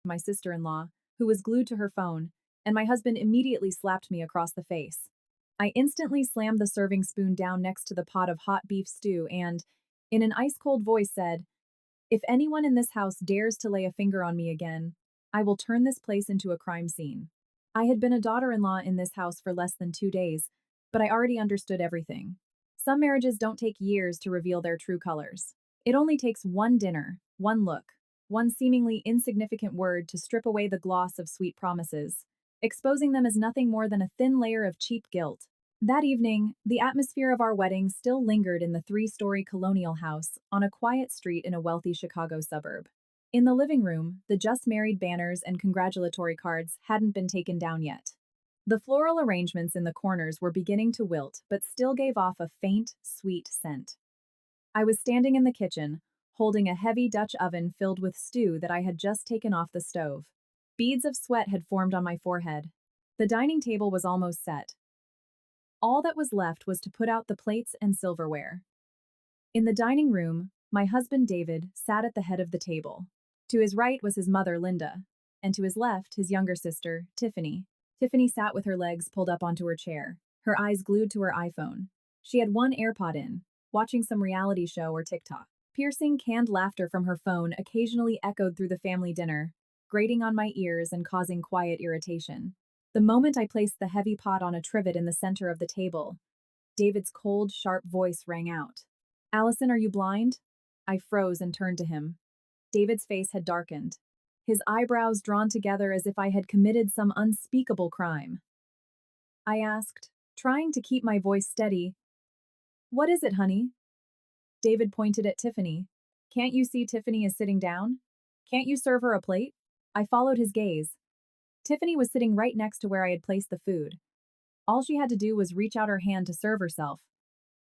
my sister-in-law, who was glued to her phone, and my husband immediately slapped me across the face. I instantly slammed the serving spoon down next to the pot of hot beef stew and, in an ice-cold voice, said, "If anyone in this house dares to lay a finger on me again, I will turn this place into a crime scene." I had been a daughter-in-law in this house for less than 2 days, but I already understood everything. Some marriages don't take years to reveal their true colors. It only takes one dinner, one look, one seemingly insignificant word to strip away the gloss of sweet promises, exposing them as nothing more than a thin layer of cheap guilt. That evening, the atmosphere of our wedding still lingered in the 3-story colonial house on a quiet street in a wealthy Chicago suburb. In the living room, the just married banners and congratulatory cards hadn't been taken down yet. The floral arrangements in the corners were beginning to wilt, but still gave off a faint, sweet scent. I was standing in the kitchen, holding a heavy Dutch oven filled with stew that I had just taken off the stove. Beads of sweat had formed on my forehead. The dining table was almost set. All that was left was to put out the plates and silverware. In the dining room, my husband David sat at the head of the table. To his right was his mother Linda, and to his left his younger sister, Tiffany. Tiffany sat with her legs pulled up onto her chair, her eyes glued to her iPhone. She had one AirPod in, watching some reality show or TikTok. Piercing, canned laughter from her phone occasionally echoed through the family dinner, grating on my ears and causing quiet irritation. The moment I placed the heavy pot on a trivet in the center of the table, David's cold, sharp voice rang out. "Allison, are you blind?" I froze and turned to him. David's face had darkened, his eyebrows drawn together as if I had committed some unspeakable crime. I asked, trying to keep my voice steady, "What is it, honey?" David pointed at Tiffany. "Can't you see Tiffany is sitting down? Can't you serve her a plate?" I followed his gaze. Tiffany was sitting right next to where I had placed the food. All she had to do was reach out her hand to serve herself.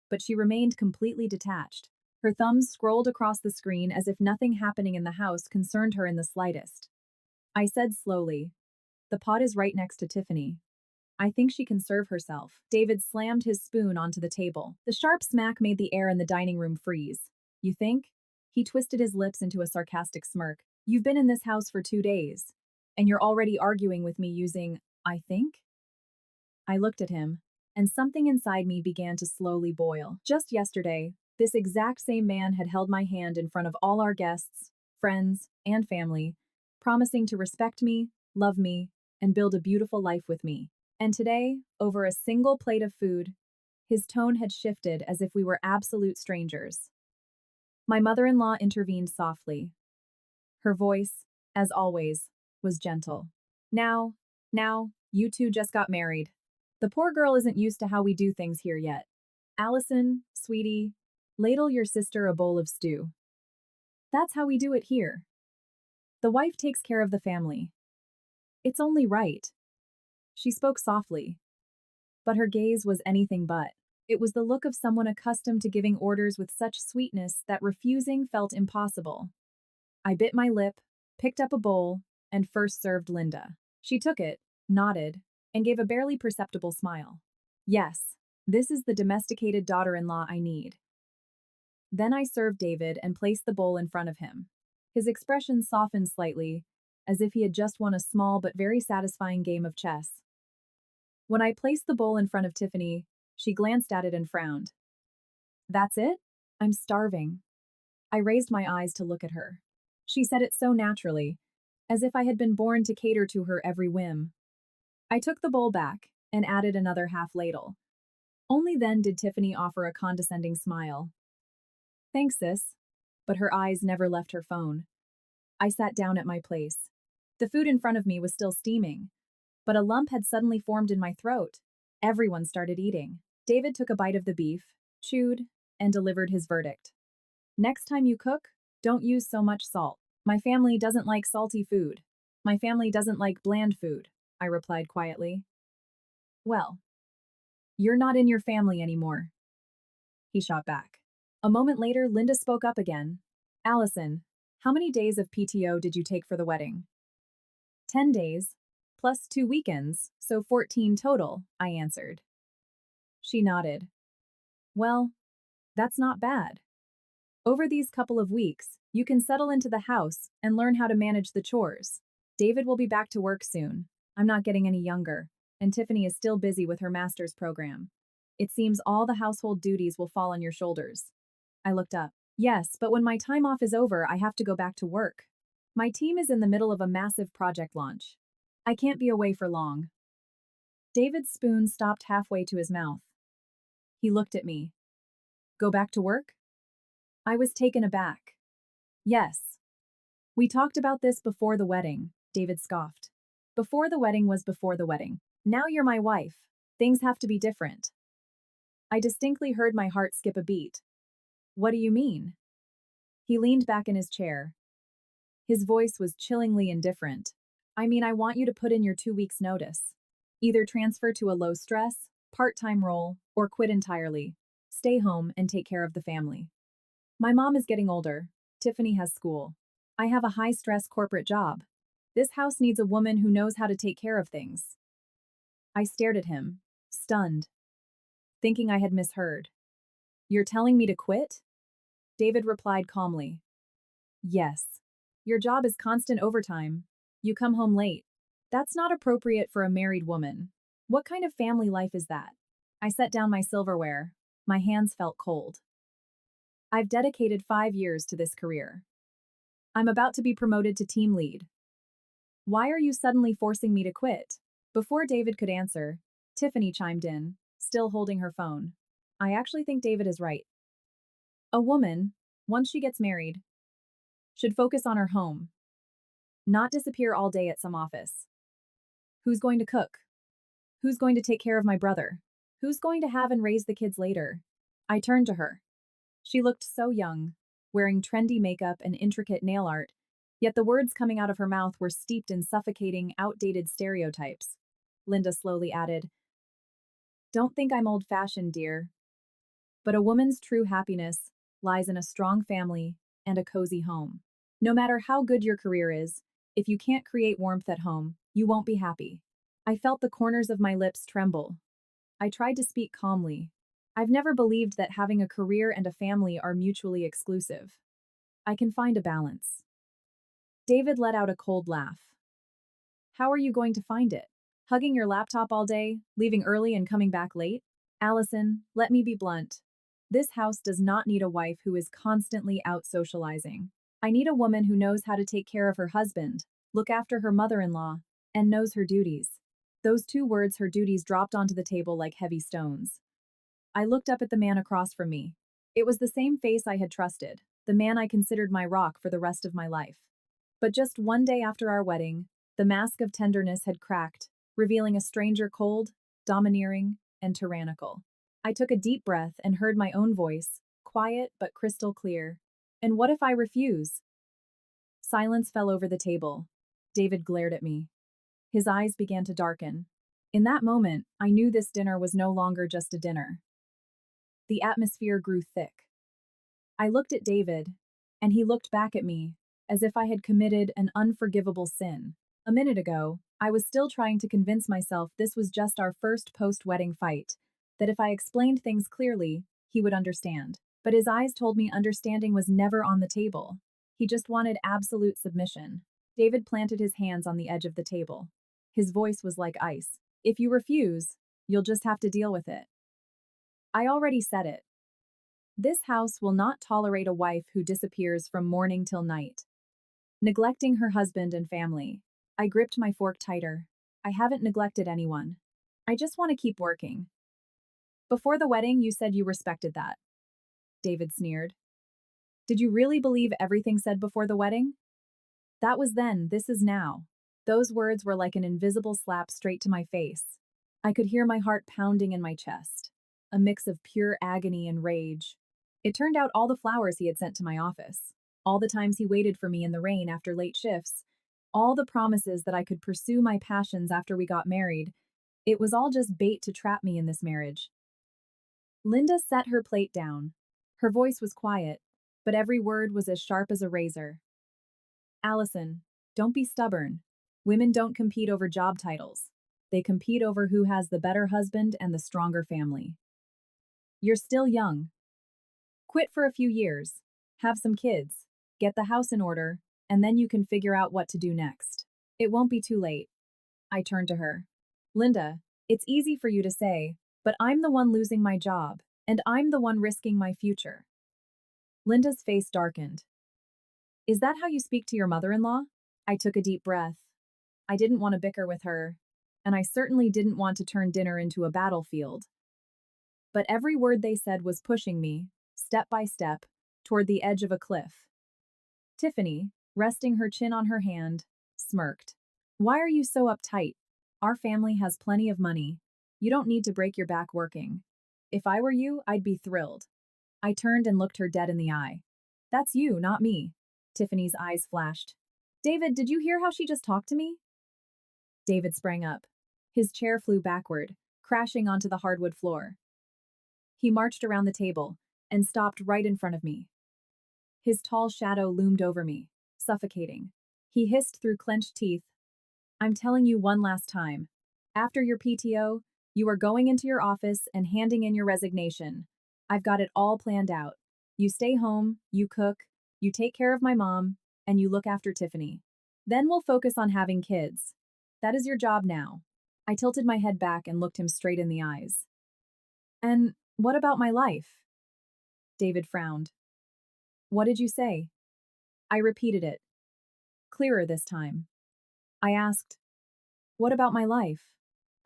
But she remained completely detached. Her thumbs scrolled across the screen as if nothing happening in the house concerned her in the slightest. I said slowly, "The pot is right next to Tiffany. I think she can serve herself." David slammed his spoon onto the table. The sharp smack made the air in the dining room freeze. "You think?" He twisted his lips into a sarcastic smirk. "You've been in this house for 2 days, and you're already arguing with me using 'I think'?" I looked at him, and something inside me began to slowly boil. Just yesterday, this exact same man had held my hand in front of all our guests, friends, and family, promising to respect me, love me, and build a beautiful life with me. And today, over a single plate of food, his tone had shifted as if we were absolute strangers. My mother-in-law intervened softly. Her voice, as always, was gentle. Now, you two just got married. The poor girl isn't used to how we do things here yet. Allison, sweetie, ladle your sister a bowl of stew. That's how we do it here. The wife takes care of the family. It's only right." She spoke softly, but her gaze was anything but. It was the look of someone accustomed to giving orders with such sweetness that refusing felt impossible. I bit my lip, picked up a bowl, and first served Linda. She took it, nodded, and gave a barely perceptible smile. "Yes, this is the domesticated daughter-in-law I need." Then I served David and placed the bowl in front of him. His expression softened slightly, as if he had just won a small but very satisfying game of chess. When I placed the bowl in front of Tiffany, she glanced at it and frowned. "That's it? I'm starving." I raised my eyes to look at her. She said it so naturally, as if I had been born to cater to her every whim. I took the bowl back and added another half ladle. Only then did Tiffany offer a condescending smile. "Thanks, sis," but her eyes never left her phone. I sat down at my place. The food in front of me was still steaming, but a lump had suddenly formed in my throat. Everyone started eating. David took a bite of the beef, chewed, and delivered his verdict. "Next time you cook, don't use so much salt. My family doesn't like salty food. My family doesn't like bland food," I replied quietly. "Well, you're not in your family anymore," he shot back. A moment later, Linda spoke up again. "Allison, how many days of PTO did you take for the wedding?" 10 days, plus 2 weekends, so 14 total," I answered. She nodded. "Well, that's not bad. Over these couple of weeks, you can settle into the house and learn how to manage the chores." David will be back to work soon. I'm not getting any younger, and Tiffany is still busy with her master's program. It seems all the household duties will fall on your shoulders. I looked up. Yes, but when my time off is over, I have to go back to work. My team is in the middle of a massive project launch. I can't be away for long. David's spoon stopped halfway to his mouth. He looked at me. Go back to work? I was taken aback. Yes. We talked about this before the wedding, David scoffed. Before the wedding was before the wedding. Now you're my wife. Things have to be different. I distinctly heard my heart skip a beat. What do you mean? He leaned back in his chair. His voice was chillingly indifferent. I mean, I want you to put in your 2 weeks' notice. Either transfer to a low-stress, part-time role, or quit entirely. Stay home and take care of the family. My mom is getting older. Tiffany has school. I have a high-stress corporate job. This house needs a woman who knows how to take care of things. I stared at him, stunned, thinking I had misheard. You're telling me to quit? David replied calmly. Yes. Your job is constant overtime. You come home late. That's not appropriate for a married woman. What kind of family life is that? I set down my silverware. My hands felt cold. I've dedicated 5 years to this career. I'm about to be promoted to team lead. Why are you suddenly forcing me to quit? Before David could answer, Tiffany chimed in, still holding her phone. I actually think David is right. A woman, once she gets married, should focus on her home, not disappear all day at some office. Who's going to cook? Who's going to take care of my brother? Who's going to have and raise the kids later? I turned to her. She looked so young, wearing trendy makeup and intricate nail art, yet the words coming out of her mouth were steeped in suffocating, outdated stereotypes. Linda slowly added, Don't think I'm old-fashioned, dear. But a woman's true happiness lies in a strong family and a cozy home. No matter how good your career is, if you can't create warmth at home, you won't be happy. I felt the corners of my lips tremble. I tried to speak calmly. I've never believed that having a career and a family are mutually exclusive. I can find a balance. David let out a cold laugh. How are you going to find it? Hugging your laptop all day, leaving early and coming back late? Allison, let me be blunt. This house does not need a wife who is constantly out socializing. I need a woman who knows how to take care of her husband, look after her mother-in-law, and knows her duties. Those 2 words, her duties, dropped onto the table like heavy stones. I looked up at the man across from me. It was the same face I had trusted, the man I considered my rock for the rest of my life. But just one day after our wedding, the mask of tenderness had cracked, revealing a stranger cold, domineering, and tyrannical. I took a deep breath and heard my own voice, quiet but crystal clear. And what if I refuse? Silence fell over the table. David glared at me. His eyes began to darken. In that moment, I knew this dinner was no longer just a dinner. The atmosphere grew thick. I looked at David, and he looked back at me, as if I had committed an unforgivable sin. A minute ago, I was still trying to convince myself this was just our first post-wedding fight, that if I explained things clearly, he would understand. But his eyes told me understanding was never on the table. He just wanted absolute submission. David planted his hands on the edge of the table. His voice was like ice. If you refuse, you'll just have to deal with it. I already said it. This house will not tolerate a wife who disappears from morning till night, neglecting her husband and family. I gripped my fork tighter. I haven't neglected anyone. I just want to keep working. Before the wedding, you said you respected that. David sneered. Did you really believe everything said before the wedding? That was then, this is now. Those words were like an invisible slap straight to my face. I could hear my heart pounding in my chest, a mix of pure agony and rage. It turned out all the flowers he had sent to my office, all the times he waited for me in the rain after late shifts, all the promises that I could pursue my passions after we got married, it was all just bait to trap me in this marriage. Linda set her plate down. Her voice was quiet, but every word was as sharp as a razor. Allison, don't be stubborn. Women don't compete over job titles. They compete over who has the better husband and the stronger family. You're still young. Quit for a few years, have some kids, get the house in order, and then you can figure out what to do next. It won't be too late. I turned to her. Linda, it's easy for you to say, but I'm the one losing my job, and I'm the one risking my future. Linda's face darkened. Is that how you speak to your mother-in-law? I took a deep breath. I didn't want to bicker with her, and I certainly didn't want to turn dinner into a battlefield. But every word they said was pushing me, step by step, toward the edge of a cliff. Tiffany, resting her chin on her hand, smirked. Why are you so uptight? Our family has plenty of money. You don't need to break your back working. If I were you, I'd be thrilled. I turned and looked her dead in the eye. That's you, not me. Tiffany's eyes flashed. David, did you hear how she just talked to me? David sprang up. His chair flew backward, crashing onto the hardwood floor. He marched around the table and stopped right in front of me. His tall shadow loomed over me, suffocating. He hissed through clenched teeth, I'm telling you one last time. After your PTO, you are going into your office and handing in your resignation. I've got it all planned out. You stay home, you cook, you take care of my mom, and you look after Tiffany. Then we'll focus on having kids. That is your job now. I tilted my head back and looked him straight in the eyes. And what about my life? David frowned. What did you say? I repeated it. Clearer this time. I asked, what about my life?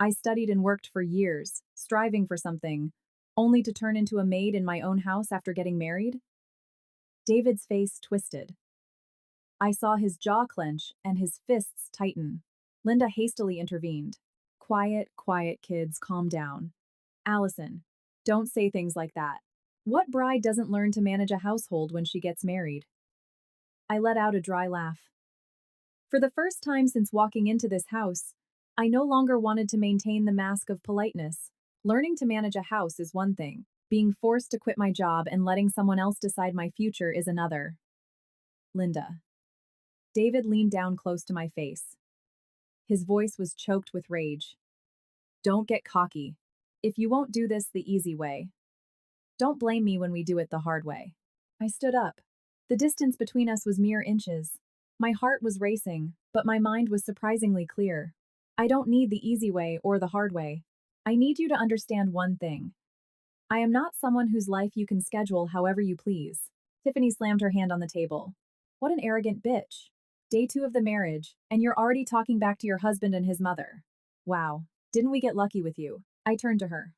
I studied and worked for years, striving for something, only to turn into a maid in my own house after getting married? David's face twisted. I saw his jaw clench and his fists tighten. Linda hastily intervened. Quiet, quiet, kids, calm down. Allison, don't say things like that. What bride doesn't learn to manage a household when she gets married? I let out a dry laugh. For the first time since walking into this house, I no longer wanted to maintain the mask of politeness. Learning to manage a house is one thing. Being forced to quit my job and letting someone else decide my future is another. Linda. David leaned down close to my face. His voice was choked with rage. Don't get cocky. If you won't do this the easy way, don't blame me when we do it the hard way. I stood up. The distance between us was mere inches. My heart was racing, but my mind was surprisingly clear. I don't need the easy way or the hard way. I need you to understand one thing. I am not someone whose life you can schedule however you please. Tiffany slammed her hand on the table. What an arrogant bitch. Day 2 of the marriage, and you're already talking back to your husband and his mother. Wow, didn't we get lucky with you? I turned to her.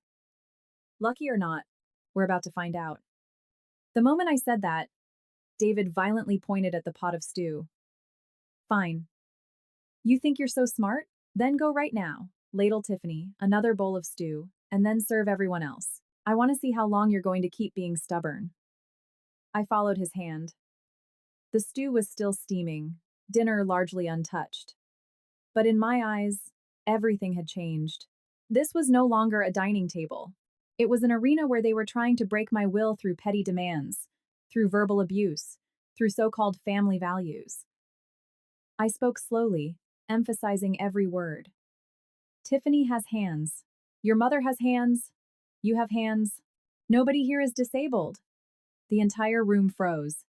Lucky or not, we're about to find out. The moment I said that, David violently pointed at the pot of stew. Fine. You think you're so smart? Then go right now. Ladle Tiffany another bowl of stew, and then serve everyone else. I want to see how long you're going to keep being stubborn. I followed his hand. The stew was still steaming, dinner largely untouched. But in my eyes, everything had changed. This was no longer a dining table. It was an arena where they were trying to break my will through petty demands, through verbal abuse, through so-called family values. I spoke slowly, emphasizing every word. Tiffany has hands. Your mother has hands. You have hands. Nobody here is disabled. The entire room froze.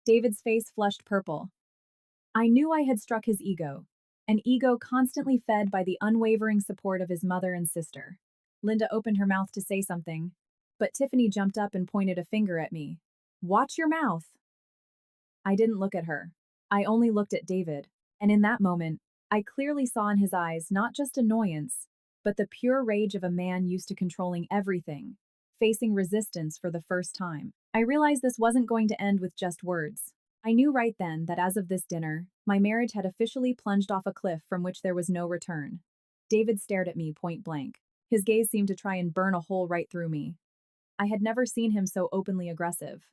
David's face flushed purple. I knew I had struck his ego, an ego constantly fed by the unwavering support of his mother and sister. Linda opened her mouth to say something, but Tiffany jumped up and pointed a finger at me. Watch your mouth. I didn't look at her. I only looked at David, and in that moment, I clearly saw in his eyes not just annoyance, but the pure rage of a man used to controlling everything, facing resistance for the first time. I realized this wasn't going to end with just words. I knew right then that as of this dinner, my marriage had officially plunged off a cliff from which there was no return. David stared at me point blank. His gaze seemed to try and burn a hole right through me. I had never seen him so openly aggressive.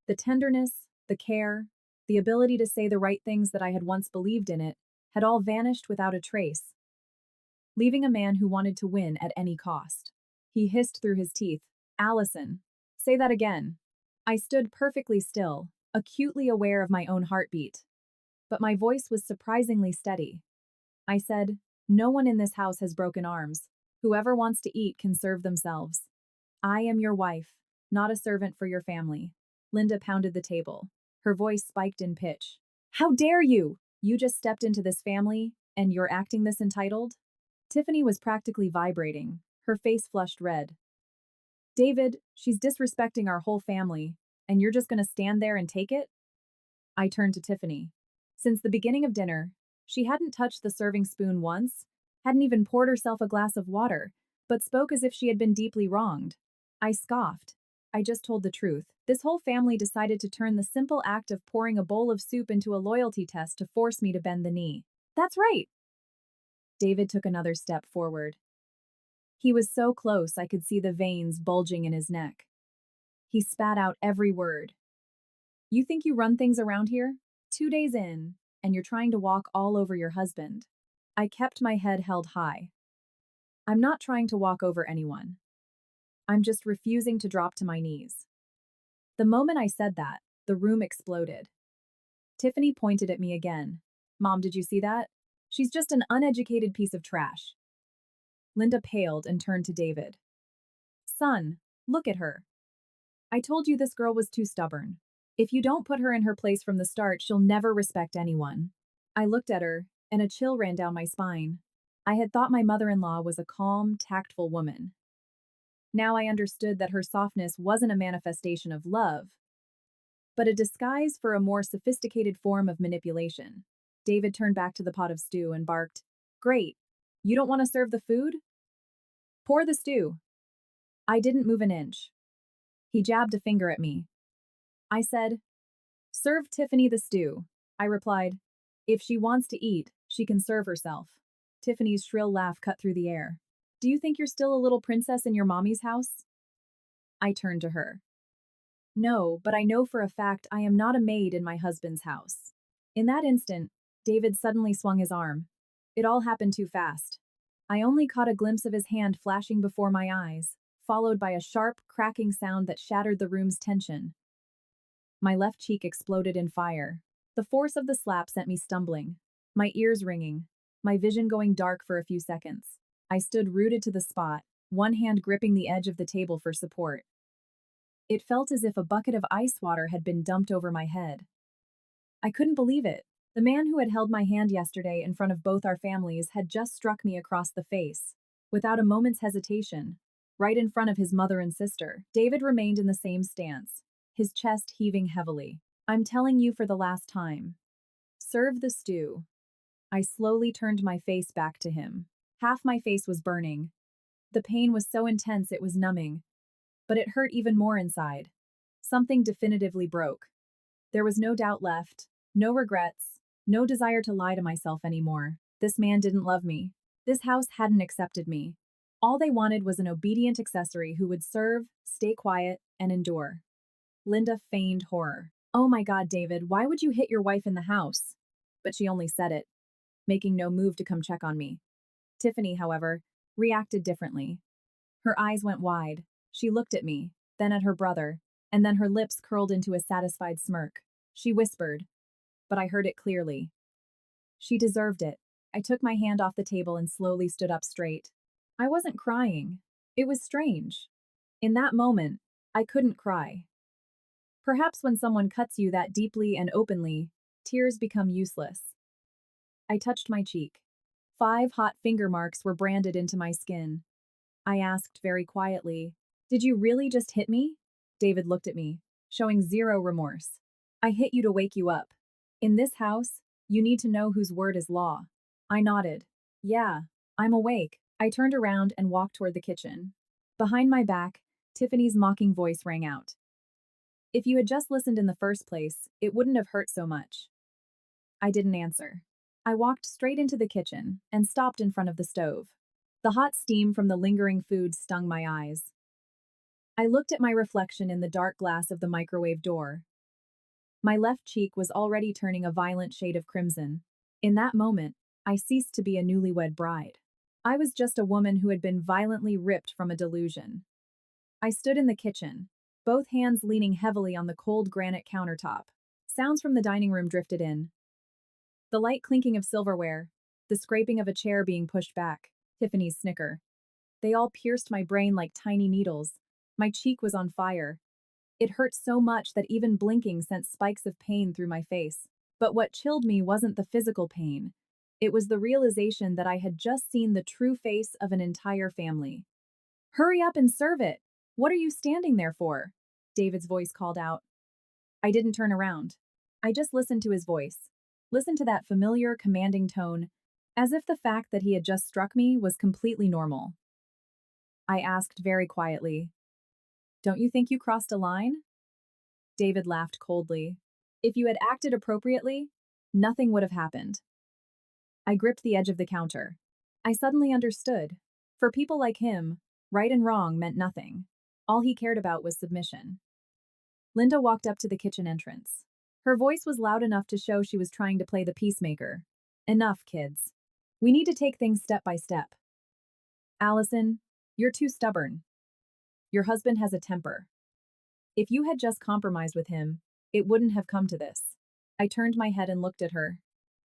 The tenderness, the care, the ability to say the right things that I had once believed in it, had all vanished without a trace, leaving a man who wanted to win at any cost. He hissed through his teeth, Allison, say that again. I stood perfectly still, acutely aware of my own heartbeat. But my voice was surprisingly steady. I said, no one in this house has broken arms. Whoever wants to eat can serve themselves. I am your wife, not a servant for your family. Linda pounded the table. Her voice spiked in pitch. How dare you? You just stepped into this family, and you're acting this entitled? Tiffany was practically vibrating, her face flushed red. David, she's disrespecting our whole family, and you're just gonna stand there and take it? I turned to Tiffany. Since the beginning of dinner, she hadn't touched the serving spoon once, hadn't even poured herself a glass of water, but spoke as if she had been deeply wronged. I scoffed. I just told the truth. This whole family decided to turn the simple act of pouring a bowl of soup into a loyalty test to force me to bend the knee. That's right! David took another step forward. He was so close I could see the veins bulging in his neck. He spat out every word. You think you run things around here? 2 days in, and you're trying to walk all over your husband. I kept my head held high. I'm not trying to walk over anyone. I'm just refusing to drop to my knees. The moment I said that, the room exploded. Tiffany pointed at me again. Mom, did you see that? She's just an uneducated piece of trash. Linda paled and turned to David. Son, look at her. I told you this girl was too stubborn. If you don't put her in her place from the start, she'll never respect anyone. I looked at her, and a chill ran down my spine. I had thought my mother-in-law was a calm, tactful woman. Now I understood that her softness wasn't a manifestation of love, but a disguise for a more sophisticated form of manipulation. David turned back to the pot of stew and barked, Great, you don't want to serve the food? Pour the stew. I didn't move an inch. He jabbed a finger at me. I said, Serve Tiffany the stew. I replied, If she wants to eat, she can serve herself. Tiffany's shrill laugh cut through the air. Do you think you're still a little princess in your mommy's house? I turned to her. No, but I know for a fact I am not a maid in my husband's house. In that instant, David suddenly swung his arm. It all happened too fast. I only caught a glimpse of his hand flashing before my eyes, followed by a sharp, cracking sound that shattered the room's tension. My left cheek exploded in fire. The force of the slap sent me stumbling, my ears ringing, my vision going dark for a few seconds. I stood rooted to the spot, one hand gripping the edge of the table for support. It felt as if a bucket of ice water had been dumped over my head. I couldn't believe it. The man who had held my hand yesterday in front of both our families had just struck me across the face, without a moment's hesitation, right in front of his mother and sister. David remained in the same stance, his chest heaving heavily. I'm telling you for the last time. Serve the stew. I slowly turned my face back to him. Half my face was burning. The pain was so intense it was numbing, but it hurt even more inside. Something definitively broke. There was no doubt left, no regrets, no desire to lie to myself anymore. This man didn't love me. This house hadn't accepted me. All they wanted was an obedient accessory who would serve, stay quiet, and endure. Linda feigned horror. Oh my God, David, why would you hit your wife in the house? But she only said it, making no move to come check on me. Tiffany, however, reacted differently. Her eyes went wide. She looked at me, then at her brother, and then her lips curled into a satisfied smirk. She whispered, but I heard it clearly. She deserved it. I took my hand off the table and slowly stood up straight. I wasn't crying. It was strange. In that moment, I couldn't cry. Perhaps when someone cuts you that deeply and openly, tears become useless. I touched my cheek. 5 hot finger marks were branded into my skin. I asked very quietly, Did you really just hit me? David looked at me, showing zero remorse. I hit you to wake you up. In this house, you need to know whose word is law. I nodded. Yeah, I'm awake. I turned around and walked toward the kitchen. Behind my back, Tiffany's mocking voice rang out. If you had just listened in the first place, it wouldn't have hurt so much. I didn't answer. I walked straight into the kitchen and stopped in front of the stove. The hot steam from the lingering food stung my eyes. I looked at my reflection in the dark glass of the microwave door. My left cheek was already turning a violent shade of crimson. In that moment, I ceased to be a newlywed bride. I was just a woman who had been violently ripped from a delusion. I stood in the kitchen, both hands leaning heavily on the cold granite countertop. Sounds from the dining room drifted in. The light clinking of silverware, the scraping of a chair being pushed back, Tiffany's snicker. They all pierced my brain like tiny needles. My cheek was on fire. It hurt so much that even blinking sent spikes of pain through my face. But what chilled me wasn't the physical pain. It was the realization that I had just seen the true face of an entire family. Hurry up and serve it! What are you standing there for? David's voice called out. I didn't turn around. I just listened to his voice. Listened to that familiar, commanding tone, as if the fact that he had just struck me was completely normal. I asked very quietly, Don't you think you crossed a line? David laughed coldly. If you had acted appropriately, nothing would have happened. I gripped the edge of the counter. I suddenly understood. For people like him, right and wrong meant nothing. All he cared about was submission. Linda walked up to the kitchen entrance. Her voice was loud enough to show she was trying to play the peacemaker. Enough, kids. We need to take things step by step. Allison, you're too stubborn. Your husband has a temper. If you had just compromised with him, it wouldn't have come to this. I turned my head and looked at her.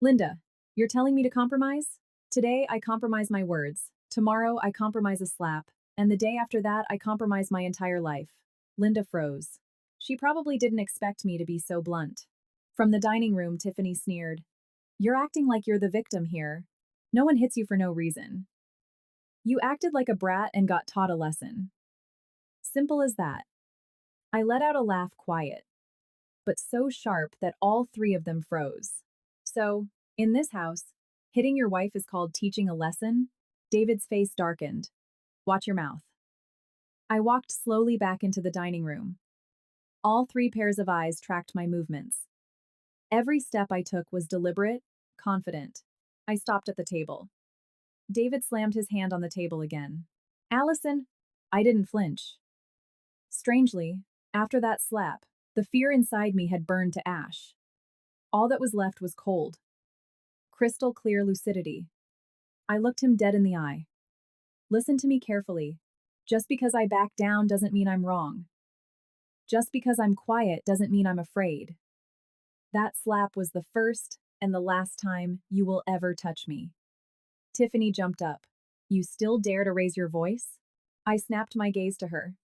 Linda, you're telling me to compromise? Today, I compromise my words. Tomorrow, I compromise a slap. And the day after that, I compromise my entire life. Linda froze. She probably didn't expect me to be so blunt. From the dining room, Tiffany sneered. You're acting like you're the victim here. No one hits you for no reason. You acted like a brat and got taught a lesson. Simple as that. I let out a laugh quiet, but so sharp that all three of them froze. So, in this house, hitting your wife is called teaching a lesson? David's face darkened. Watch your mouth. I walked slowly back into the dining room. All three pairs of eyes tracked my movements. Every step I took was deliberate, confident. I stopped at the table. David slammed his hand on the table again. Allison, I didn't flinch. Strangely, after that slap, the fear inside me had burned to ash. All that was left was cold. Crystal clear lucidity. I looked him dead in the eye. Listen to me carefully. Just because I back down doesn't mean I'm wrong. Just because I'm quiet doesn't mean I'm afraid. That slap was the first and the last time you will ever touch me. Tiffany jumped up. You still dare to raise your voice? I snapped my gaze to her.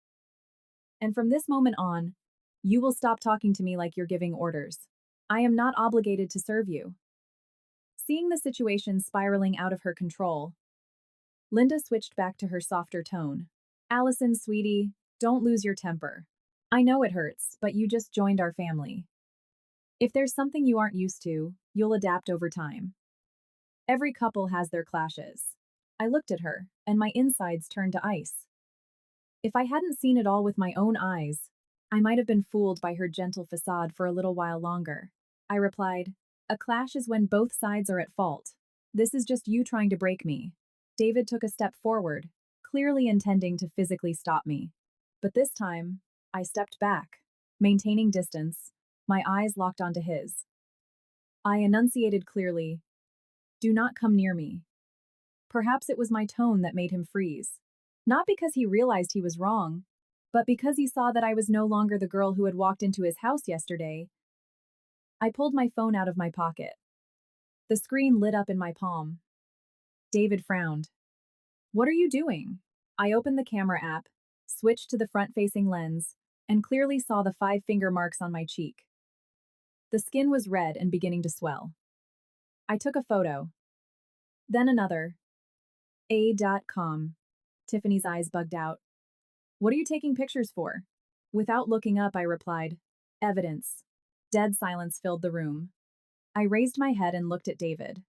And from this moment on, you will stop talking to me like you're giving orders. I am not obligated to serve you. Seeing the situation spiraling out of her control, Linda switched back to her softer tone. Allison, sweetie, don't lose your temper. I know it hurts, but you just joined our family. If there's something you aren't used to, you'll adapt over time. Every couple has their clashes. I looked at her, and my insides turned to ice. If I hadn't seen it all with my own eyes, I might have been fooled by her gentle facade for a little while longer. I replied, A clash is when both sides are at fault. This is just you trying to break me. David took a step forward, clearly intending to physically stop me. But this time, I stepped back, maintaining distance, my eyes locked onto his. I enunciated clearly, Do not come near me. Perhaps it was my tone that made him freeze. Not because he realized he was wrong, but because he saw that I was no longer the girl who had walked into his house yesterday. I pulled my phone out of my pocket. The screen lit up in my palm. David frowned. What are you doing? I opened the camera app, switched to the front-facing lens, and clearly saw the 5-finger marks on my cheek. The skin was red and beginning to swell. I took a photo. Then another. A.com. Tiffany's eyes bugged out. What are you taking pictures for? Without looking up, I replied, Evidence. Dead silence filled the room. I raised my head and looked at David.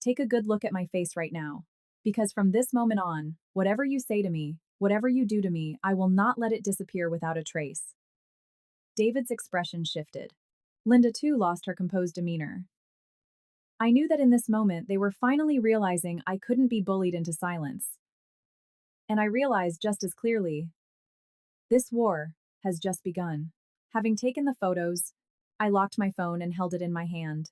Take a good look at my face right now. Because from this moment on, whatever you say to me, whatever you do to me, I will not let it disappear without a trace. David's expression shifted. Linda too lost her composed demeanor. I knew that in this moment they were finally realizing I couldn't be bullied into silence. And I realized just as clearly, this war has just begun. Having taken the photos, I locked my phone and held it in my hand.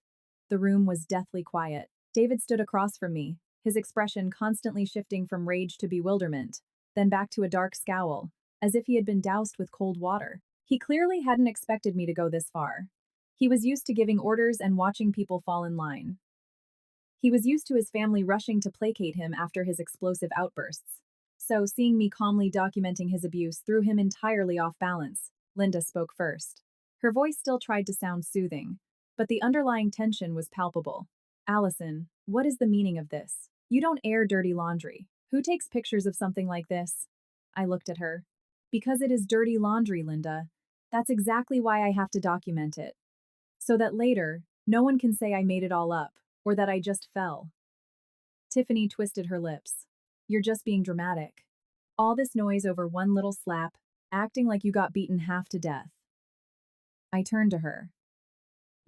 The room was deathly quiet. David stood across from me, his expression constantly shifting from rage to bewilderment, then back to a dark scowl, as if he had been doused with cold water. He clearly hadn't expected me to go this far. He was used to giving orders and watching people fall in line. He was used to his family rushing to placate him after his explosive outbursts. So, seeing me calmly documenting his abuse threw him entirely off balance. Linda spoke first. Her voice still tried to sound soothing, but the underlying tension was palpable. Allison, what is the meaning of this? You don't air dirty laundry. Who takes pictures of something like this? I looked at her. Because it is dirty laundry, Linda. That's exactly why I have to document it. So that later, no one can say I made it all up, or that I just fell. Tiffany twisted her lips. You're just being dramatic. All this noise over one little slap, acting like you got beaten half to death. I turned to her.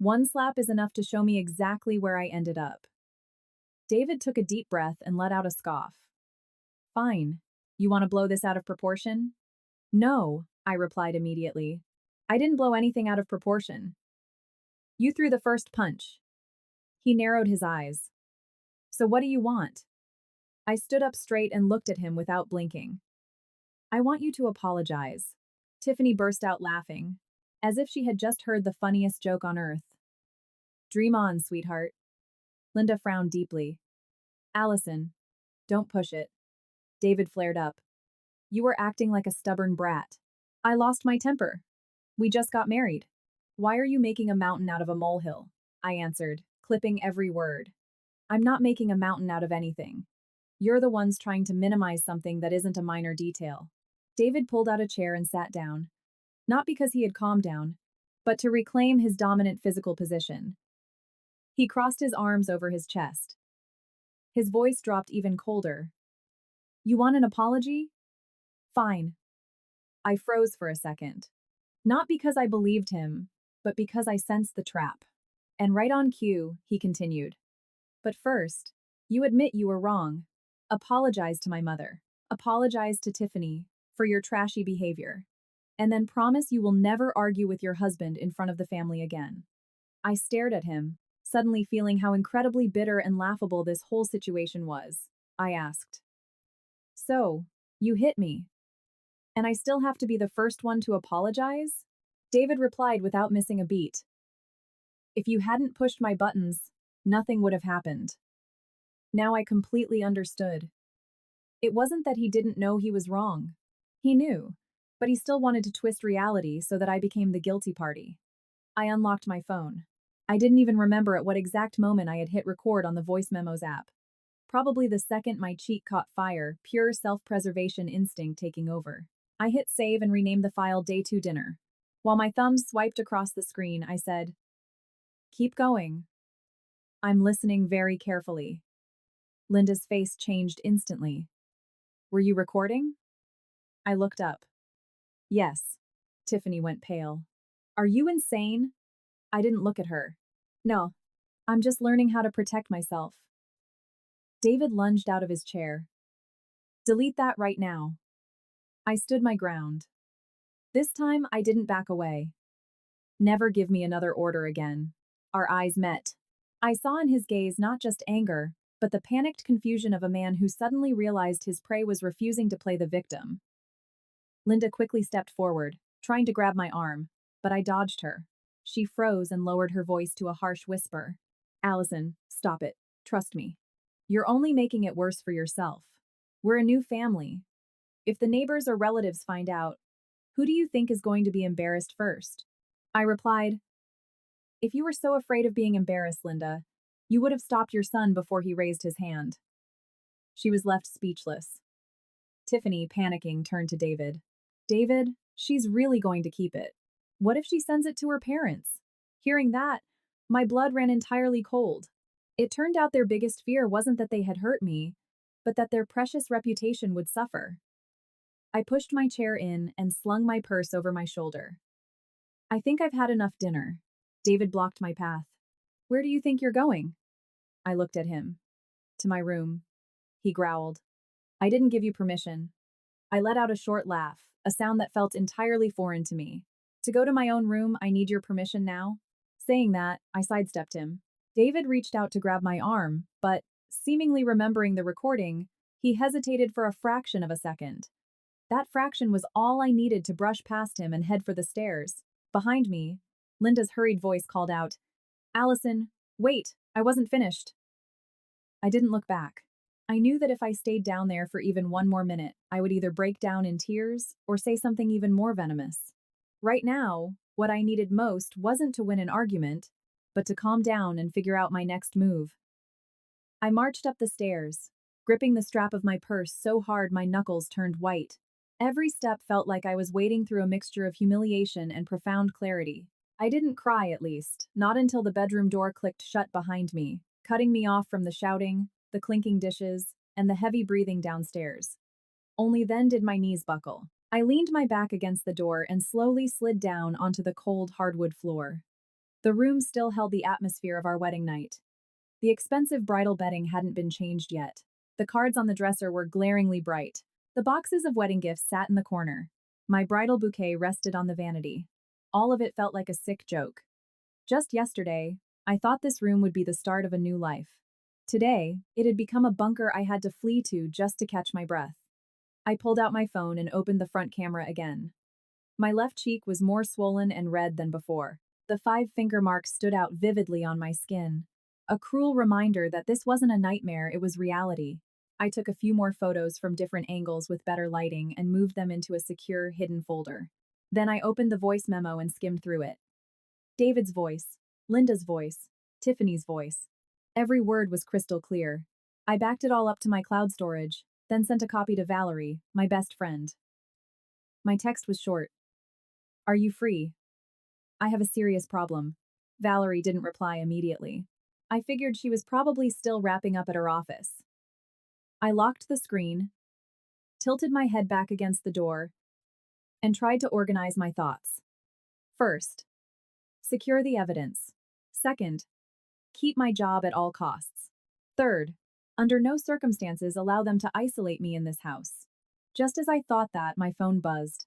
One slap is enough to show me exactly where I ended up. David took a deep breath and let out a scoff. Fine. You want to blow this out of proportion? No, I replied immediately. I didn't blow anything out of proportion. You threw the first punch. He narrowed his eyes. So what do you want? I stood up straight and looked at him without blinking. I want you to apologize. Tiffany burst out laughing, as if she had just heard the funniest joke on earth. Dream on, sweetheart. Linda frowned deeply. Allison, don't push it. David flared up. You were acting like a stubborn brat. I lost my temper. We just got married. Why are you making a mountain out of a molehill? I answered, clipping every word. I'm not making a mountain out of anything. You're the ones trying to minimize something that isn't a minor detail. David pulled out a chair and sat down. Not because he had calmed down, but to reclaim his dominant physical position. He crossed his arms over his chest. His voice dropped even colder. You want an apology? Fine. I froze for a second. Not because I believed him, but because I sensed the trap. And right on cue, he continued. But first, you admit you were wrong. Apologize to my mother. Apologize to Tiffany for your trashy behavior. And then promise you will never argue with your husband in front of the family again. I stared at him, suddenly feeling how incredibly bitter and laughable this whole situation was. I asked. So, you hit me. And I still have to be the first one to apologize? David replied without missing a beat. If you hadn't pushed my buttons, nothing would have happened. Now I completely understood. It wasn't that he didn't know he was wrong. He knew, but he still wanted to twist reality so that I became the guilty party. I unlocked my phone. I didn't even remember at what exact moment I had hit record on the voice memos app. Probably the second my cheek caught fire, pure self-preservation instinct taking over. I hit save and renamed the file Day 2 Dinner. While my thumbs swiped across the screen, I said, Keep going. I'm listening very carefully. Linda's face changed instantly. Were you recording? I looked up. Yes. Tiffany went pale. Are you insane? I didn't look at her. No. I'm just learning how to protect myself. David lunged out of his chair. Delete that right now. I stood my ground. This time, I didn't back away. Never give me another order again. Our eyes met. I saw in his gaze not just anger, but the panicked confusion of a man who suddenly realized his prey was refusing to play the victim. Linda quickly stepped forward, trying to grab my arm, but I dodged her. She froze and lowered her voice to a harsh whisper. Allison, stop it. Trust me. You're only making it worse for yourself. We're a new family. If the neighbors or relatives find out, who do you think is going to be embarrassed first? I replied, If you were so afraid of being embarrassed, Linda, you would have stopped your son before he raised his hand. She was left speechless. Tiffany, panicking, turned to David. David, she's really going to keep it. What if she sends it to her parents? Hearing that, my blood ran entirely cold. It turned out their biggest fear wasn't that they had hurt me, but that their precious reputation would suffer. I pushed my chair in and slung my purse over my shoulder. I think I've had enough dinner. David blocked my path. Where do you think you're going? I looked at him. To my room. He growled. I didn't give you permission. I let out a short laugh, a sound that felt entirely foreign to me. To go to my own room, I need your permission now? Saying that, I sidestepped him. David reached out to grab my arm, but, seemingly remembering the recording, he hesitated for a fraction of a second. That fraction was all I needed to brush past him and head for the stairs. Behind me, Linda's hurried voice called out, Allison, wait, I wasn't finished. I didn't look back. I knew that if I stayed down there for even one more minute, I would either break down in tears or say something even more venomous. Right now, what I needed most wasn't to win an argument, but to calm down and figure out my next move. I marched up the stairs, gripping the strap of my purse so hard my knuckles turned white. Every step felt like I was wading through a mixture of humiliation and profound clarity. I didn't cry, at least, not until the bedroom door clicked shut behind me, cutting me off from the shouting, the clinking dishes, and the heavy breathing downstairs. Only then did my knees buckle. I leaned my back against the door and slowly slid down onto the cold hardwood floor. The room still held the atmosphere of our wedding night. The expensive bridal bedding hadn't been changed yet. The cards on the dresser were glaringly bright. The boxes of wedding gifts sat in the corner. My bridal bouquet rested on the vanity. All of it felt like a sick joke. Just yesterday, I thought this room would be the start of a new life. Today, it had become a bunker I had to flee to just to catch my breath. I pulled out my phone and opened the front camera again. My left cheek was more swollen and red than before. The 5-finger mark stood out vividly on my skin. A cruel reminder that this wasn't a nightmare, it was reality. I took a few more photos from different angles with better lighting and moved them into a secure, hidden folder. Then I opened the voice memo and skimmed through it. David's voice, Linda's voice, Tiffany's voice. Every word was crystal clear. I backed it all up to my cloud storage, then sent a copy to Valerie, my best friend. My text was short. Are you free? I have a serious problem. Valerie didn't reply immediately. I figured she was probably still wrapping up at her office. I locked the screen, tilted my head back against the door, and tried to organize my thoughts. First, secure the evidence. Second, keep my job at all costs. Third, under no circumstances allow them to isolate me in this house. Just as I thought that, my phone buzzed.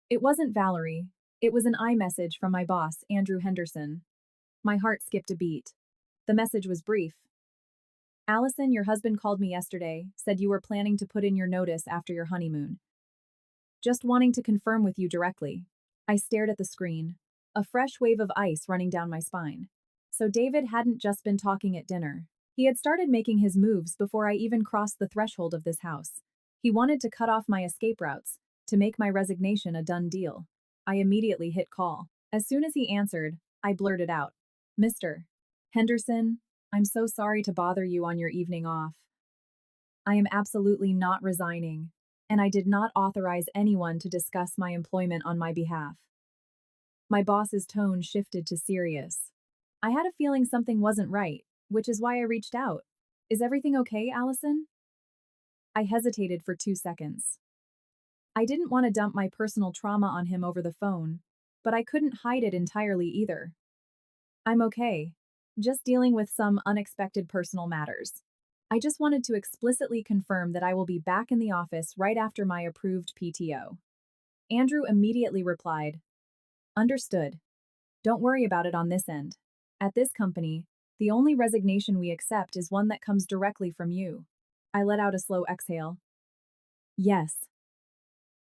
It wasn't Valerie. It was an iMessage from my boss, Andrew Henderson. My heart skipped a beat. The message was brief. Allison, your husband called me yesterday, said you were planning to put in your notice after your honeymoon. Just wanting to confirm with you directly. I stared at the screen, a fresh wave of ice running down my spine. So David hadn't just been talking at dinner. He had started making his moves before I even crossed the threshold of this house. He wanted to cut off my escape routes, to make my resignation a done deal. I immediately hit call. As soon as he answered, I blurted out, Mr. Henderson, I'm so sorry to bother you on your evening off. I am absolutely not resigning, and I did not authorize anyone to discuss my employment on my behalf. My boss's tone shifted to serious. I had a feeling something wasn't right, which is why I reached out. Is everything okay, Allison? I hesitated for 2 seconds. I didn't want to dump my personal trauma on him over the phone, but I couldn't hide it entirely either. I'm okay. Just dealing with some unexpected personal matters. I just wanted to explicitly confirm that I will be back in the office right after my approved PTO. Andrew immediately replied, Understood. Don't worry about it on this end. At this company, the only resignation we accept is one that comes directly from you. I let out a slow exhale. Yes.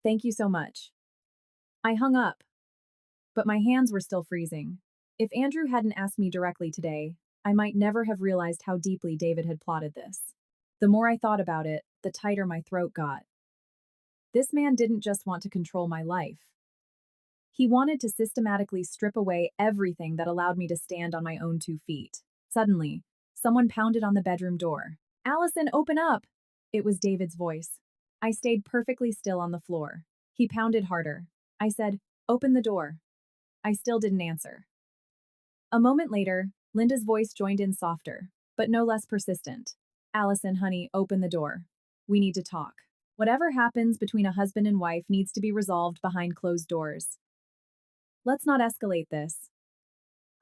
Thank you so much. I hung up, but my hands were still freezing. If Andrew hadn't asked me directly today, I might never have realized how deeply David had plotted this. The more I thought about it, the tighter my throat got. This man didn't just want to control my life. He wanted to systematically strip away everything that allowed me to stand on my own 2 feet. Suddenly, someone pounded on the bedroom door. Allison, open up! It was David's voice. I stayed perfectly still on the floor. He pounded harder. I said, Open the door. I still didn't answer. A moment later, Linda's voice joined in softer, but no less persistent. Allison, honey, open the door. We need to talk. Whatever happens between a husband and wife needs to be resolved behind closed doors. Let's not escalate this.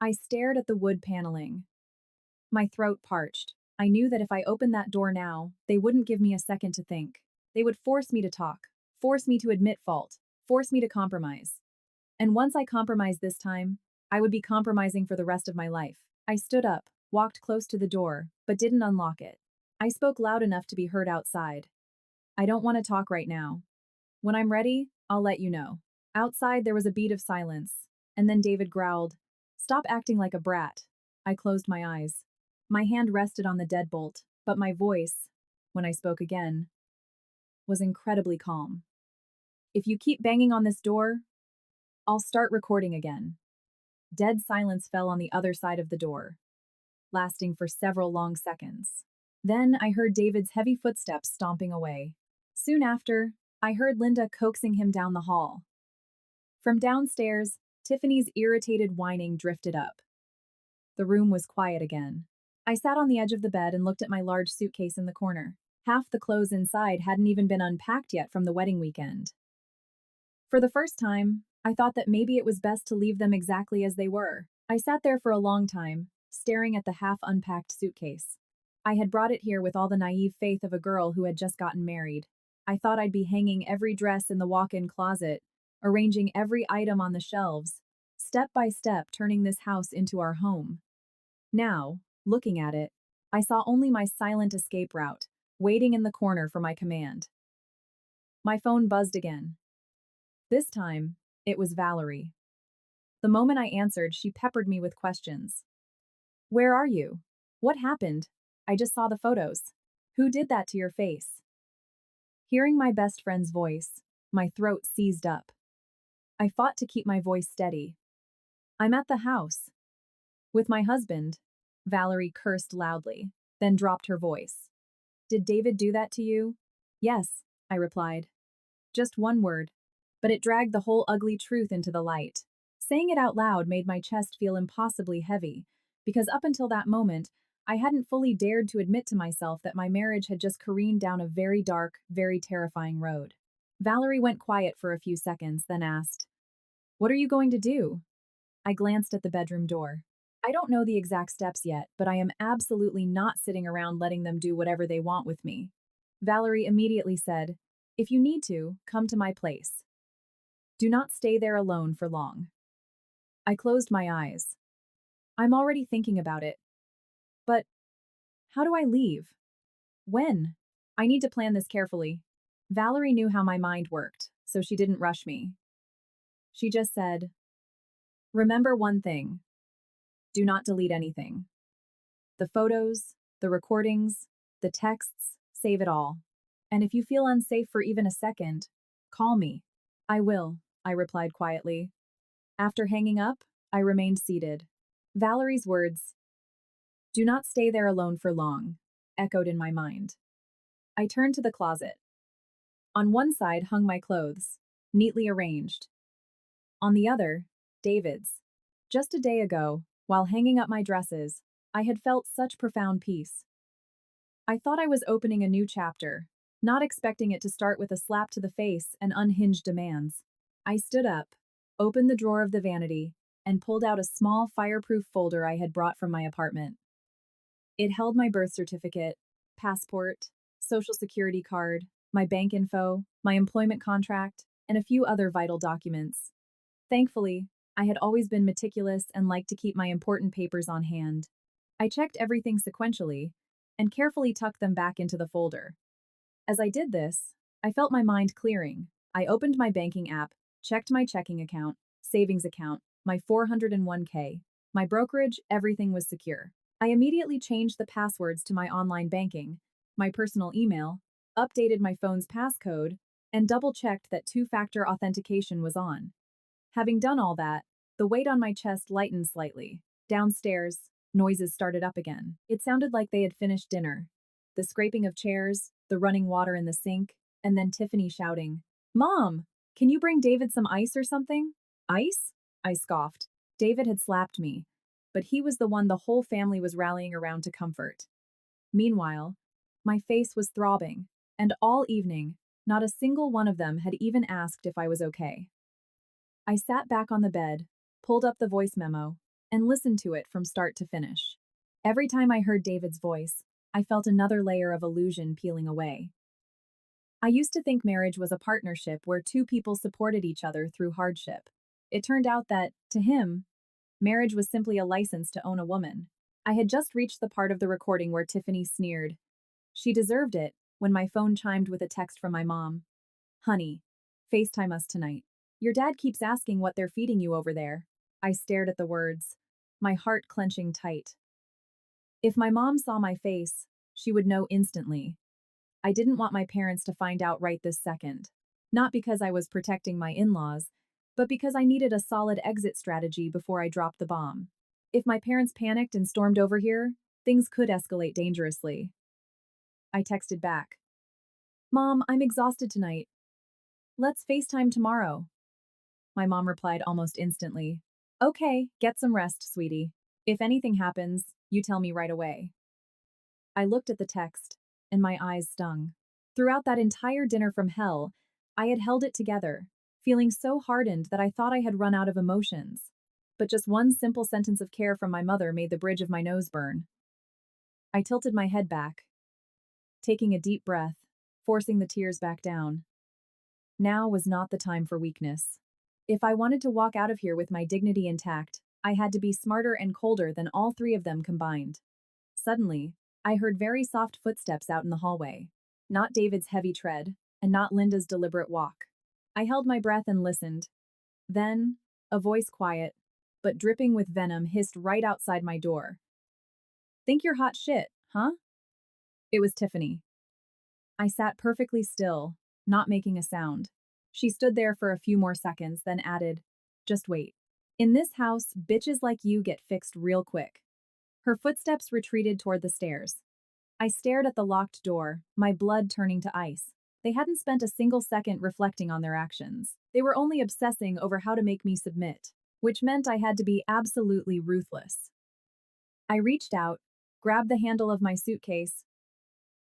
I stared at the wood paneling. My throat parched. I knew that if I opened that door now, they wouldn't give me a second to think. They would force me to talk, force me to admit fault, force me to compromise. And once I compromised this time, I would be compromising for the rest of my life. I stood up, walked close to the door, but didn't unlock it. I spoke loud enough to be heard outside. I don't want to talk right now. When I'm ready, I'll let you know. Outside, there was a beat of silence, and then David growled, Stop acting like a brat. I closed my eyes. My hand rested on the deadbolt, but my voice, when I spoke again, was incredibly calm. If you keep banging on this door, I'll start recording again. Dead silence fell on the other side of the door, lasting for several long seconds. Then I heard David's heavy footsteps stomping away. Soon after, I heard Linda coaxing him down the hall. From downstairs, Tiffany's irritated whining drifted up. The room was quiet again. I sat on the edge of the bed and looked at my large suitcase in the corner. Half the clothes inside hadn't even been unpacked yet from the wedding weekend. For the first time, I thought that maybe it was best to leave them exactly as they were. I sat there for a long time, staring at the half-unpacked suitcase. I had brought it here with all the naive faith of a girl who had just gotten married. I thought I'd be hanging every dress in the walk-in closet, arranging every item on the shelves, step by step turning this house into our home. Now, looking at it, I saw only my silent escape route, waiting in the corner for my command. My phone buzzed again. This time, it was Valerie. The moment I answered, she peppered me with questions. Where are you? What happened? I just saw the photos. Who did that to your face? Hearing my best friend's voice, my throat seized up. I fought to keep my voice steady. I'm at the house. With my husband, Valerie cursed loudly, then dropped her voice. Did David do that to you? Yes, I replied. Just one word, but it dragged the whole ugly truth into the light. Saying it out loud made my chest feel impossibly heavy, because up until that moment, I hadn't fully dared to admit to myself that my marriage had just careened down a very dark, very terrifying road. Valerie went quiet for a few seconds, then asked, What are you going to do? I glanced at the bedroom door. I don't know the exact steps yet, but I am absolutely not sitting around letting them do whatever they want with me. Valerie immediately said, If you need to, come to my place. Do not stay there alone for long. I closed my eyes. I'm already thinking about it. But how do I leave? When? I need to plan this carefully. Valerie knew how my mind worked, so she didn't rush me. She just said, Remember one thing. Do not delete anything. The photos, the recordings, the texts, save it all. And if you feel unsafe for even a second, call me. I will, I replied quietly. After hanging up, I remained seated. Valerie's words, Do not stay there alone for long, echoed in my mind. I turned to the closet. On one side hung my clothes, neatly arranged. On the other, David's. Just a day ago, while hanging up my dresses, I had felt such profound peace. I thought I was opening a new chapter, not expecting it to start with a slap to the face and unhinged demands. I stood up, opened the drawer of the vanity, and pulled out a small fireproof folder I had brought from my apartment. It held my birth certificate, passport, social security card, my bank info, my employment contract, and a few other vital documents. Thankfully, I had always been meticulous and liked to keep my important papers on hand. I checked everything sequentially and carefully tucked them back into the folder. As I did this, I felt my mind clearing. I opened my banking app, checked my checking account, savings account, my 401k, my brokerage, everything was secure. I immediately changed the passwords to my online banking, my personal email, updated my phone's passcode, and double-checked that two-factor authentication was on. Having done all that, the weight on my chest lightened slightly. Downstairs, noises started up again. It sounded like they had finished dinner. The scraping of chairs, the running water in the sink, and then Tiffany shouting, Mom, can you bring David some ice or something? Ice? I scoffed. David had slapped me, but he was the one the whole family was rallying around to comfort. Meanwhile, my face was throbbing, and all evening, not a single one of them had even asked if I was okay. I sat back on the bed, pulled up the voice memo, and listened to it from start to finish. Every time I heard David's voice, I felt another layer of illusion peeling away. I used to think marriage was a partnership where two people supported each other through hardship. It turned out that, to him, marriage was simply a license to own a woman. I had just reached the part of the recording where Tiffany sneered. She deserved it when my phone chimed with a text from my mom. Honey, FaceTime us tonight. Your dad keeps asking what they're feeding you over there. I stared at the words, my heart clenching tight. If my mom saw my face, she would know instantly. I didn't want my parents to find out right this second. Not because I was protecting my in-laws, but because I needed a solid exit strategy before I dropped the bomb. If my parents panicked and stormed over here, things could escalate dangerously. I texted back. Mom, I'm exhausted tonight. Let's FaceTime tomorrow. My mom replied almost instantly. Okay, get some rest, sweetie. If anything happens, you tell me right away. I looked at the text, and my eyes stung. Throughout that entire dinner from hell, I had held it together, feeling so hardened that I thought I had run out of emotions. But just one simple sentence of care from my mother made the bridge of my nose burn. I tilted my head back, taking a deep breath, forcing the tears back down. Now was not the time for weakness. If I wanted to walk out of here with my dignity intact, I had to be smarter and colder than all three of them combined. Suddenly, I heard very soft footsteps out in the hallway. Not David's heavy tread, and not Linda's deliberate walk. I held my breath and listened. Then, a voice quiet, but dripping with venom hissed right outside my door. Think you're hot shit, huh? It was Tiffany. I sat perfectly still, not making a sound. She stood there for a few more seconds, then added, just wait. In this house, bitches like you get fixed real quick. Her footsteps retreated toward the stairs. I stared at the locked door, my blood turning to ice. They hadn't spent a single second reflecting on their actions. They were only obsessing over how to make me submit, which meant I had to be absolutely ruthless. I reached out, grabbed the handle of my suitcase,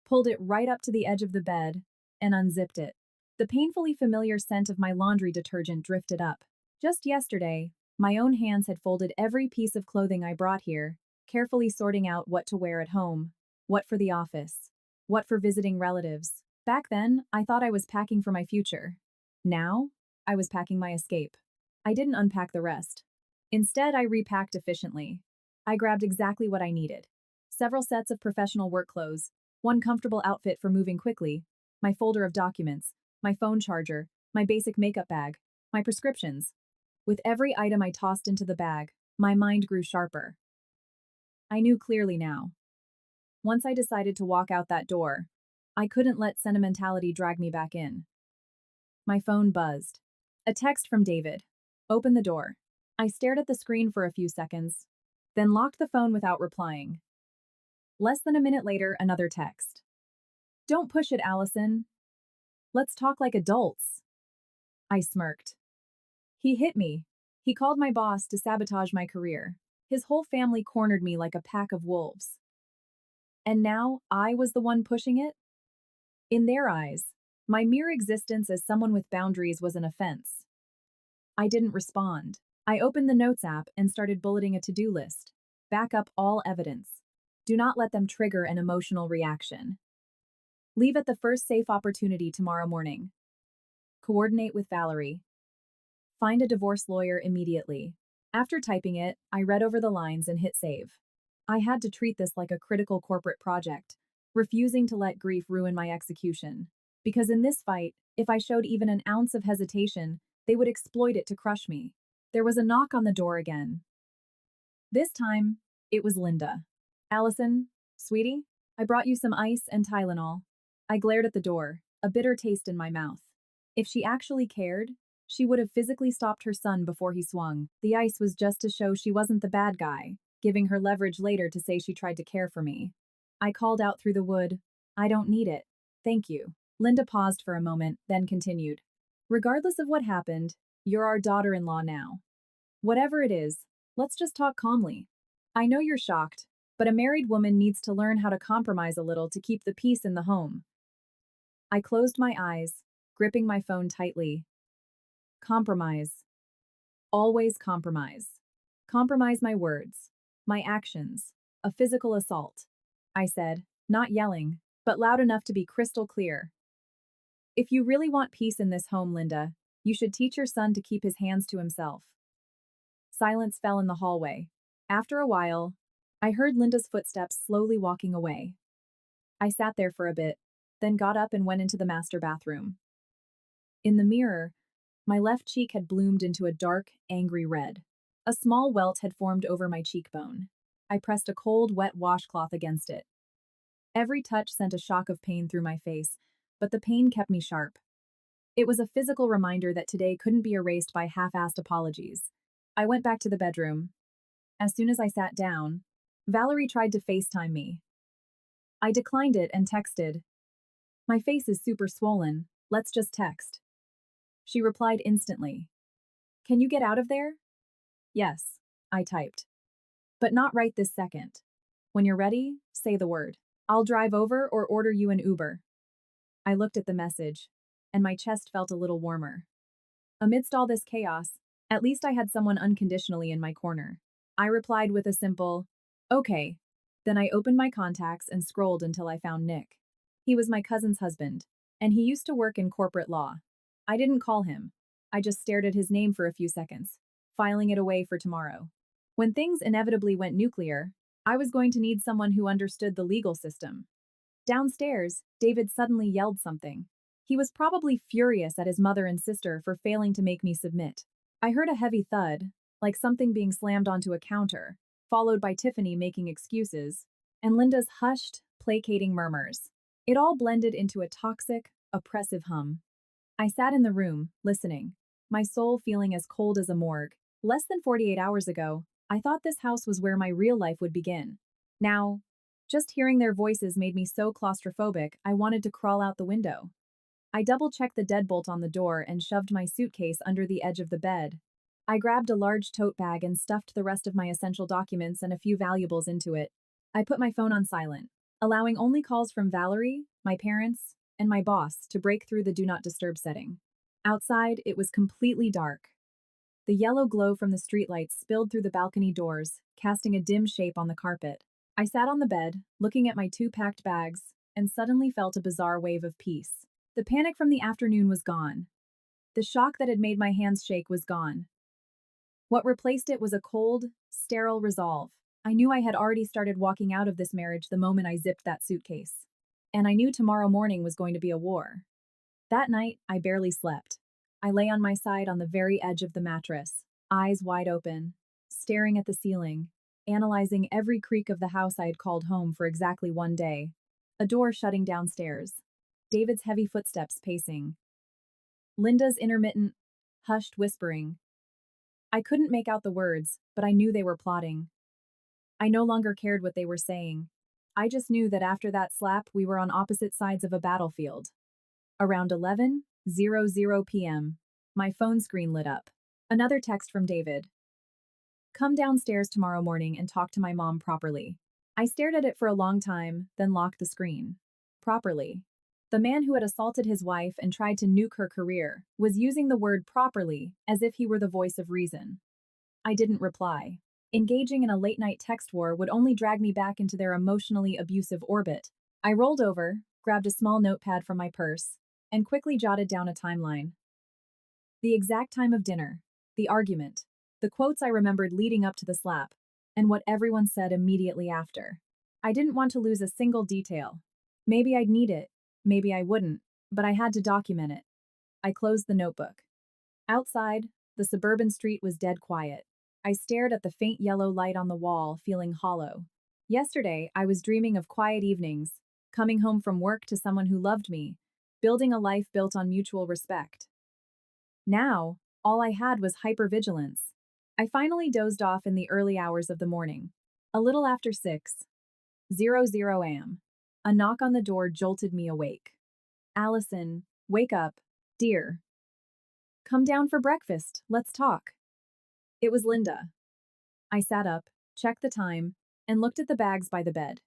pulled it right up to the edge of the bed, and unzipped it. The painfully familiar scent of my laundry detergent drifted up. Just yesterday, my own hands had folded every piece of clothing I brought here, carefully sorting out what to wear at home, what for the office, what for visiting relatives. Back then, I thought I was packing for my future. Now, I was packing my escape. I didn't unpack the rest. Instead, I repacked efficiently. I grabbed exactly what I needed. Several sets of professional work clothes, one comfortable outfit for moving quickly, my folder of documents, my phone charger, my basic makeup bag, my prescriptions. With every item I tossed into the bag, my mind grew sharper. I knew clearly now. Once I decided to walk out that door, I couldn't let sentimentality drag me back in. My phone buzzed. A text from David. Open the door. I stared at the screen for a few seconds, then locked the phone without replying. Less than a minute later, another text. Don't push it, Allison. Let's talk like adults. I smirked. He hit me. He called my boss to sabotage my career. His whole family cornered me like a pack of wolves. And now I was the one pushing it? In their eyes, my mere existence as someone with boundaries was an offense. I didn't respond. I opened the Notes app and started bulleting a to-do list. Back up all evidence. Do not let them trigger an emotional reaction. Leave at the first safe opportunity tomorrow morning. Coordinate with Valerie. Find a divorce lawyer immediately. After typing it, I read over the lines and hit save. I had to treat this like a critical corporate project, refusing to let grief ruin my execution. Because in this fight, if I showed even an ounce of hesitation, they would exploit it to crush me. There was a knock on the door again. This time, it was Linda. Allison, sweetie, I brought you some ice and Tylenol. I glared at the door, a bitter taste in my mouth. If she actually cared, she would have physically stopped her son before he swung. The ice was just to show she wasn't the bad guy, giving her leverage later to say she tried to care for me. I called out through the wood, I don't need it. Thank you. Linda paused for a moment, then continued. Regardless of what happened, you're our daughter-in-law now. Whatever it is, let's just talk calmly. I know you're shocked, but a married woman needs to learn how to compromise a little to keep the peace in the home. I closed my eyes, gripping my phone tightly. Compromise. Always compromise. Compromise my words, my actions, a physical assault. I said, not yelling, but loud enough to be crystal clear. If you really want peace in this home, Linda, you should teach your son to keep his hands to himself. Silence fell in the hallway. After a while, I heard Linda's footsteps slowly walking away. I sat there for a bit, then got up and went into the master bathroom. In the mirror, my left cheek had bloomed into a dark, angry red. A small welt had formed over my cheekbone. I pressed a cold, wet washcloth against it. Every touch sent a shock of pain through my face, but the pain kept me sharp. It was a physical reminder that today couldn't be erased by half-assed apologies. I went back to the bedroom. As soon as I sat down, Valerie tried to FaceTime me. I declined it and texted, "My face is super swollen, let's just text." She replied instantly, "Can you get out of there?" "Yes," I typed. "But not right this second. When you're ready, say the word. I'll drive over or order you an Uber." I looked at the message, and my chest felt a little warmer. Amidst all this chaos, at least I had someone unconditionally in my corner. I replied with a simple, "Okay." Then I opened my contacts and scrolled until I found Nick. He was my cousin's husband, and he used to work in corporate law. I didn't call him. I just stared at his name for a few seconds, filing it away for tomorrow. When things inevitably went nuclear, I was going to need someone who understood the legal system. Downstairs, David suddenly yelled something. He was probably furious at his mother and sister for failing to make me submit. I heard a heavy thud, like something being slammed onto a counter, followed by Tiffany making excuses, and Linda's hushed, placating murmurs. It all blended into a toxic, oppressive hum. I sat in the room, listening, my soul feeling as cold as a morgue. Less than 48 hours ago, I thought this house was where my real life would begin. Now, just hearing their voices made me so claustrophobic I wanted to crawl out the window. I double-checked the deadbolt on the door and shoved my suitcase under the edge of the bed. I grabbed a large tote bag and stuffed the rest of my essential documents and a few valuables into it. I put my phone on silent, allowing only calls from Valerie, my parents, and my boss to break through the do not disturb setting. Outside, it was completely dark. The yellow glow from the streetlights spilled through the balcony doors, casting a dim shape on the carpet. I sat on the bed, looking at my two packed bags, and suddenly felt a bizarre wave of peace. The panic from the afternoon was gone. The shock that had made my hands shake was gone. What replaced it was a cold, sterile resolve. I knew I had already started walking out of this marriage the moment I zipped that suitcase. And I knew tomorrow morning was going to be a war. That night, I barely slept. I lay on my side on the very edge of the mattress, eyes wide open, staring at the ceiling, analyzing every creak of the house I had called home for exactly one day. A door shutting downstairs. David's heavy footsteps pacing. Linda's intermittent, hushed whispering. I couldn't make out the words, but I knew they were plotting. I no longer cared what they were saying. I just knew that after that slap, we were on opposite sides of a battlefield. Around 11:00 p.m., my phone screen lit up. Another text from David. "Come downstairs tomorrow morning and talk to my mom properly." I stared at it for a long time, then locked the screen. Properly. The man who had assaulted his wife and tried to nuke her career was using the word properly as if he were the voice of reason. I didn't reply. Engaging in a late-night text war would only drag me back into their emotionally abusive orbit. I rolled over, grabbed a small notepad from my purse, and quickly jotted down a timeline. The exact time of dinner, the argument, the quotes I remembered leading up to the slap, and what everyone said immediately after. I didn't want to lose a single detail. Maybe I'd need it, maybe I wouldn't, but I had to document it. I closed the notebook. Outside, the suburban street was dead quiet. I stared at the faint yellow light on the wall, feeling hollow. Yesterday, I was dreaming of quiet evenings, coming home from work to someone who loved me, building a life built on mutual respect. Now, all I had was hypervigilance. I finally dozed off in the early hours of the morning. A little after 6:00 a.m., a knock on the door jolted me awake. "Allison, wake up, dear. Come down for breakfast, let's talk." It was Linda. I sat up, checked the time, and looked at the bags by the bed.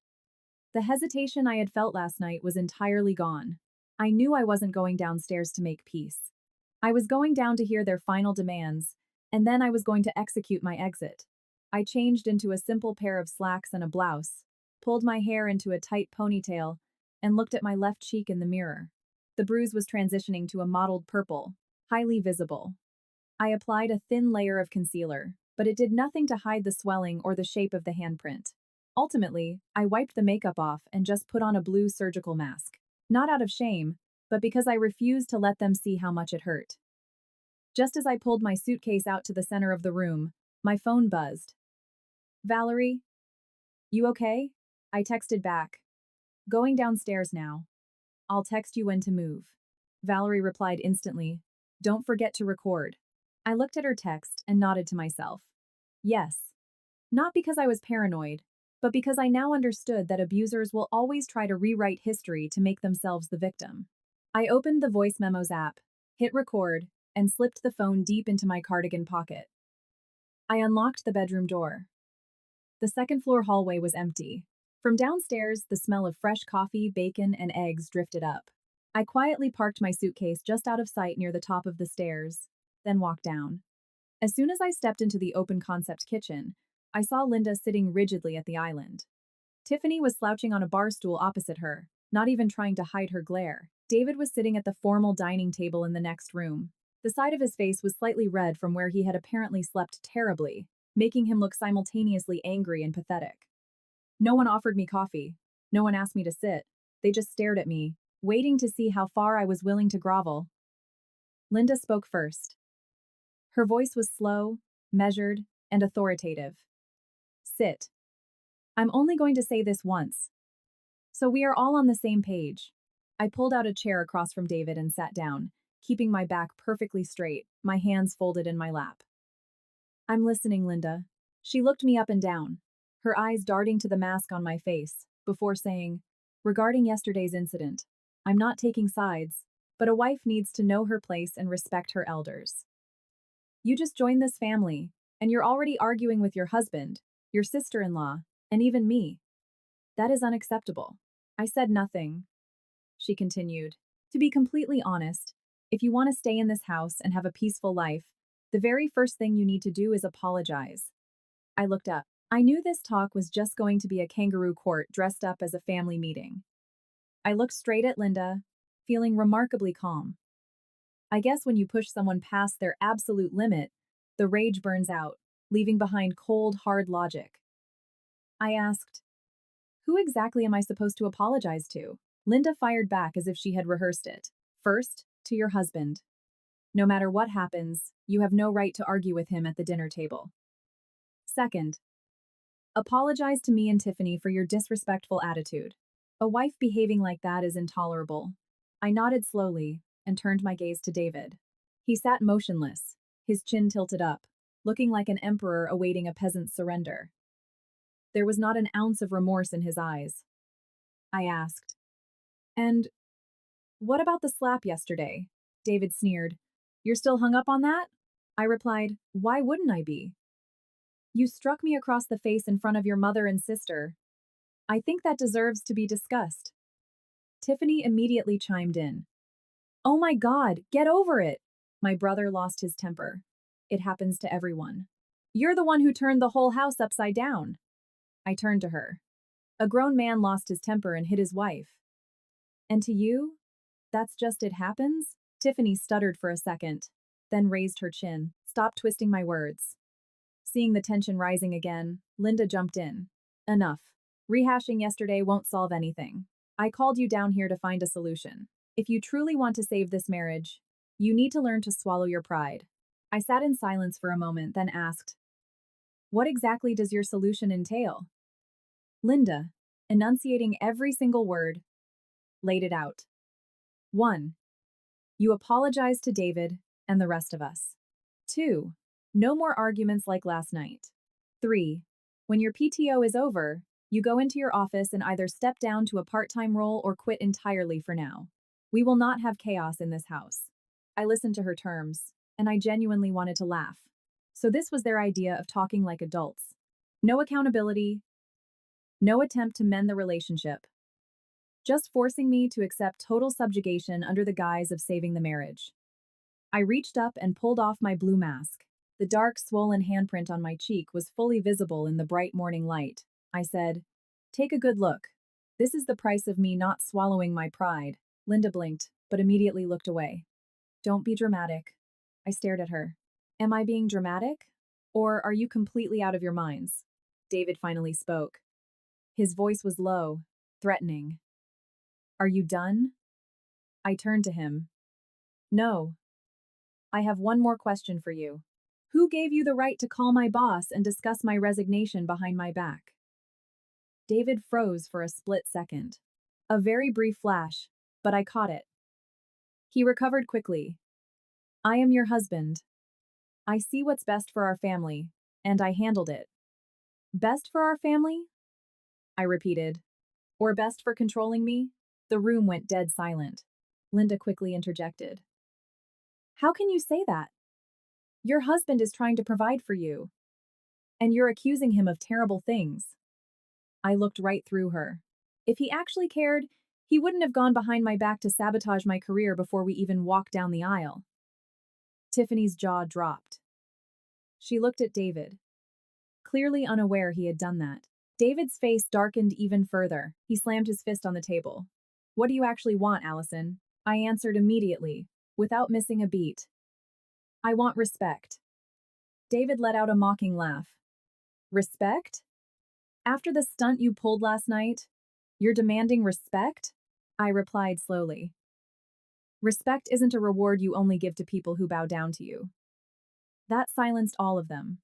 The hesitation I had felt last night was entirely gone. I knew I wasn't going downstairs to make peace. I was going down to hear their final demands, and then I was going to execute my exit. I changed into a simple pair of slacks and a blouse, pulled my hair into a tight ponytail, and looked at my left cheek in the mirror. The bruise was transitioning to a mottled purple, highly visible. I applied a thin layer of concealer, but it did nothing to hide the swelling or the shape of the handprint. Ultimately, I wiped the makeup off and just put on a blue surgical mask. Not out of shame, but because I refused to let them see how much it hurt. Just as I pulled my suitcase out to the center of the room, my phone buzzed. "Valerie? You okay?" I texted back. "Going downstairs now. I'll text you when to move." Valerie replied instantly. Don't forget to record. I looked at her text and nodded to myself. Yes. Not because I was paranoid, but because I now understood that abusers will always try to rewrite history to make themselves the victim. I opened the voice memos app, hit record, and slipped the phone deep into my cardigan pocket. I unlocked the bedroom door. The second-floor hallway was empty. From downstairs, the smell of fresh coffee, bacon, and eggs drifted up. I quietly parked my suitcase just out of sight near the top of the stairs, then walked down. As soon as I stepped into the open-concept kitchen, I saw Linda sitting rigidly at the island. Tiffany was slouching on a bar stool opposite her, not even trying to hide her glare. David was sitting at the formal dining table in the next room. The side of his face was slightly red from where he had apparently slept terribly, making him look simultaneously angry and pathetic. No one offered me coffee. No one asked me to sit. They just stared at me, waiting to see how far I was willing to grovel. Linda spoke first. Her voice was slow, measured, and authoritative. Sit. I'm only going to say this once. So we are all on the same page. I pulled out a chair across from David and sat down, keeping my back perfectly straight, my hands folded in my lap. I'm listening, Linda. She looked me up and down, her eyes darting to the mask on my face, before saying, regarding yesterday's incident, I'm not taking sides, but a wife needs to know her place and respect her elders. You just joined this family, and you're already arguing with your husband, your sister-in-law, and even me. That is unacceptable. I said nothing. She continued. To be completely honest, if you want to stay in this house and have a peaceful life, the very first thing you need to do is apologize. I looked up. I knew this talk was just going to be a kangaroo court dressed up as a family meeting. I looked straight at Linda, feeling remarkably calm. I guess when you push someone past their absolute limit, the rage burns out, leaving behind cold, hard logic. I asked, who exactly am I supposed to apologize to? Linda fired back as if she had rehearsed it. First, to your husband. No matter what happens, you have no right to argue with him at the dinner table. Second, apologize to me and Tiffany for your disrespectful attitude. A wife behaving like that is intolerable. I nodded slowly and turned my gaze to David. He sat motionless, his chin tilted up, looking like an emperor awaiting a peasant's surrender. There was not an ounce of remorse in his eyes. I asked, and what about the slap yesterday? David sneered. You're still hung up on that? I replied, why wouldn't I be? You struck me across the face in front of your mother and sister. I think that deserves to be discussed. Tiffany immediately chimed in. Oh my God, get over it! My brother lost his temper. It happens to everyone. You're the one who turned the whole house upside down. I turned to her. A grown man lost his temper and hit his wife. And to you? That's just it happens? Tiffany stuttered for a second, then raised her chin. Stop twisting my words. Seeing the tension rising again, Linda jumped in. Enough. Rehashing yesterday won't solve anything. I called you down here to find a solution. If you truly want to save this marriage, you need to learn to swallow your pride. I sat in silence for a moment, then asked, what exactly does your solution entail? Linda, enunciating every single word, laid it out. 1. You apologize to David and the rest of us. 2. No more arguments like last night. 3. When your PTO is over, you go into your office and either step down to a part-time role or quit entirely for now. We will not have chaos in this house. I listened to her terms, and I genuinely wanted to laugh. So this was their idea of talking like adults. No accountability, no attempt to mend the relationship. Just forcing me to accept total subjugation under the guise of saving the marriage. I reached up and pulled off my blue mask. The dark, swollen handprint on my cheek was fully visible in the bright morning light. I said, take a good look. This is the price of me not swallowing my pride. Linda blinked, but immediately looked away. Don't be dramatic. I stared at her. Am I being dramatic? Or are you completely out of your minds? David finally spoke. His voice was low, threatening. Are you done? I turned to him. No. I have one more question for you. Who gave you the right to call my boss and discuss my resignation behind my back? David froze for a split second. A very brief flash, but I caught it. He recovered quickly. I am your husband. I see what's best for our family, and I handled it. Best for our family? I repeated. Or best for controlling me? The room went dead silent. Linda quickly interjected. How can you say that? Your husband is trying to provide for you. And you're accusing him of terrible things. I looked right through her. If he actually cared, he wouldn't have gone behind my back to sabotage my career before we even walked down the aisle. Tiffany's jaw dropped. She looked at David, clearly unaware he had done that. David's face darkened even further. He slammed his fist on the table. What do you actually want, Allison? I answered immediately, without missing a beat. I want respect. David let out a mocking laugh. Respect? After the stunt you pulled last night, you're demanding respect? I replied slowly. Respect isn't a reward you only give to people who bow down to you. That silenced all of them.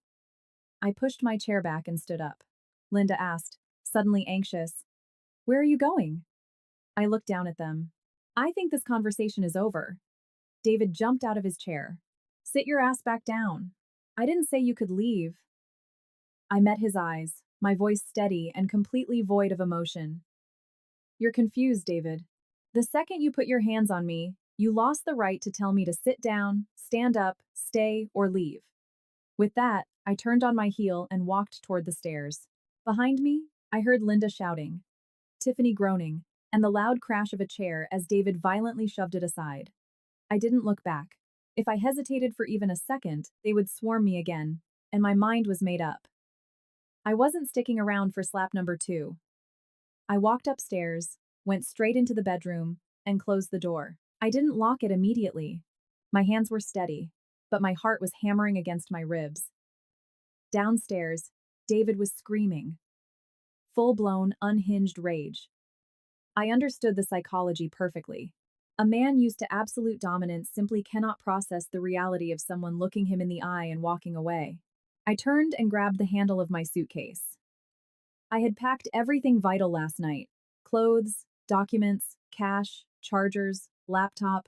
I pushed my chair back and stood up. Linda asked, suddenly anxious, Where are you going? I looked down at them. I think this conversation is over. David jumped out of his chair. Sit your ass back down. I didn't say you could leave. I met his eyes, my voice steady and completely void of emotion. You're confused, David. The second you put your hands on me, you lost the right to tell me to sit down, stand up, stay, or leave. With that, I turned on my heel and walked toward the stairs. Behind me, I heard Linda shouting, Tiffany groaning, and the loud crash of a chair as David violently shoved it aside. I didn't look back. If I hesitated for even a second, they would swarm me again, and my mind was made up. I wasn't sticking around for slap number 2. I walked upstairs, went straight into the bedroom, and closed the door. I didn't lock it immediately. My hands were steady, but my heart was hammering against my ribs. Downstairs, David was screaming. Full-blown, unhinged rage. I understood the psychology perfectly. A man used to absolute dominance simply cannot process the reality of someone looking him in the eye and walking away. I turned and grabbed the handle of my suitcase. I had packed everything vital last night. Clothes, documents, cash, chargers, laptop.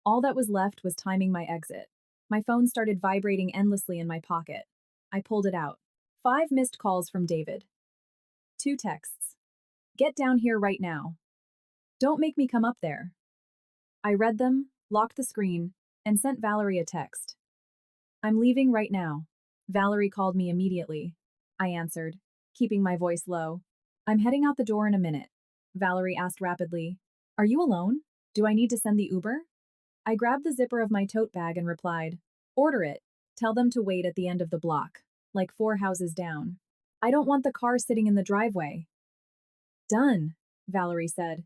All that was left was timing my exit. My phone started vibrating endlessly in my pocket. I pulled it out. 5 missed calls from David. 2 texts. Get down here right now. Don't make me come up there. I read them, locked the screen, and sent Valerie a text. I'm leaving right now. Valerie called me immediately. I answered, keeping my voice low. I'm heading out the door in a minute. Valerie asked rapidly. Are you alone? Do I need to send the Uber? I grabbed the zipper of my tote bag and replied, Order it. Tell them to wait at the end of the block, like 4 houses down. I don't want the car sitting in the driveway. Done, Valerie said.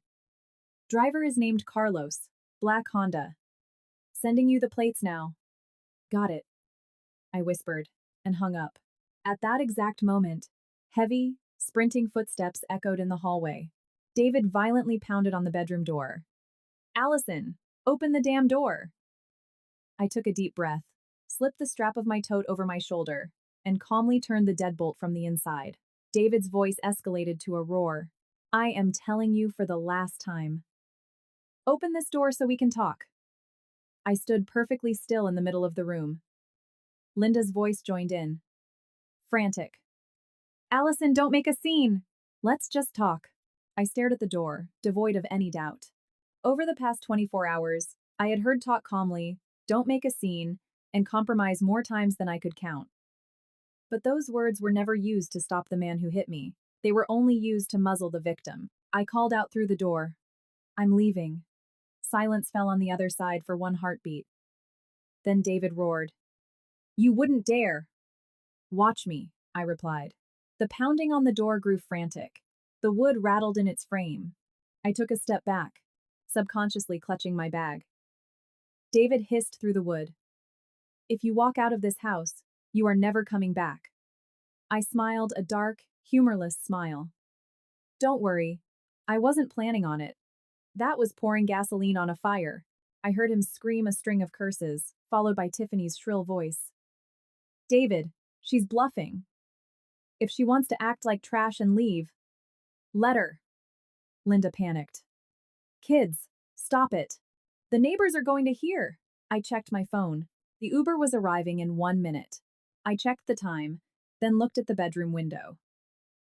Driver is named Carlos, black Honda. Sending you the plates now. Got it, I whispered, and hung up. At that exact moment, heavy, sprinting footsteps echoed in the hallway. David violently pounded on the bedroom door. Allison, open the damn door. I took a deep breath, slipped the strap of my tote over my shoulder, and calmly turned the deadbolt from the inside. David's voice escalated to a roar. I am telling you for the last time. Open this door so we can talk. I stood perfectly still in the middle of the room. Linda's voice joined in. Frantic. Allison, don't make a scene. Let's just talk. I stared at the door, devoid of any doubt. Over the past 24 hours, I had heard talk calmly, don't make a scene, and compromise more times than I could count. But those words were never used to stop the man who hit me. They were only used to muzzle the victim. I called out through the door. I'm leaving. Silence fell on the other side for one heartbeat. Then David roared. You wouldn't dare. Watch me, I replied. The pounding on the door grew frantic. The wood rattled in its frame. I took a step back, subconsciously clutching my bag. David hissed through the wood. If you walk out of this house, you are never coming back. I smiled a dark, humorless smile. Don't worry, I wasn't planning on it. That was pouring gasoline on a fire. I heard him scream a string of curses, followed by Tiffany's shrill voice. David, she's bluffing. If she wants to act like trash and leave, let her. Linda panicked. Kids, stop it. The neighbors are going to hear. I checked my phone. The Uber was arriving in 1 minute. I checked the time, then looked at the bedroom window.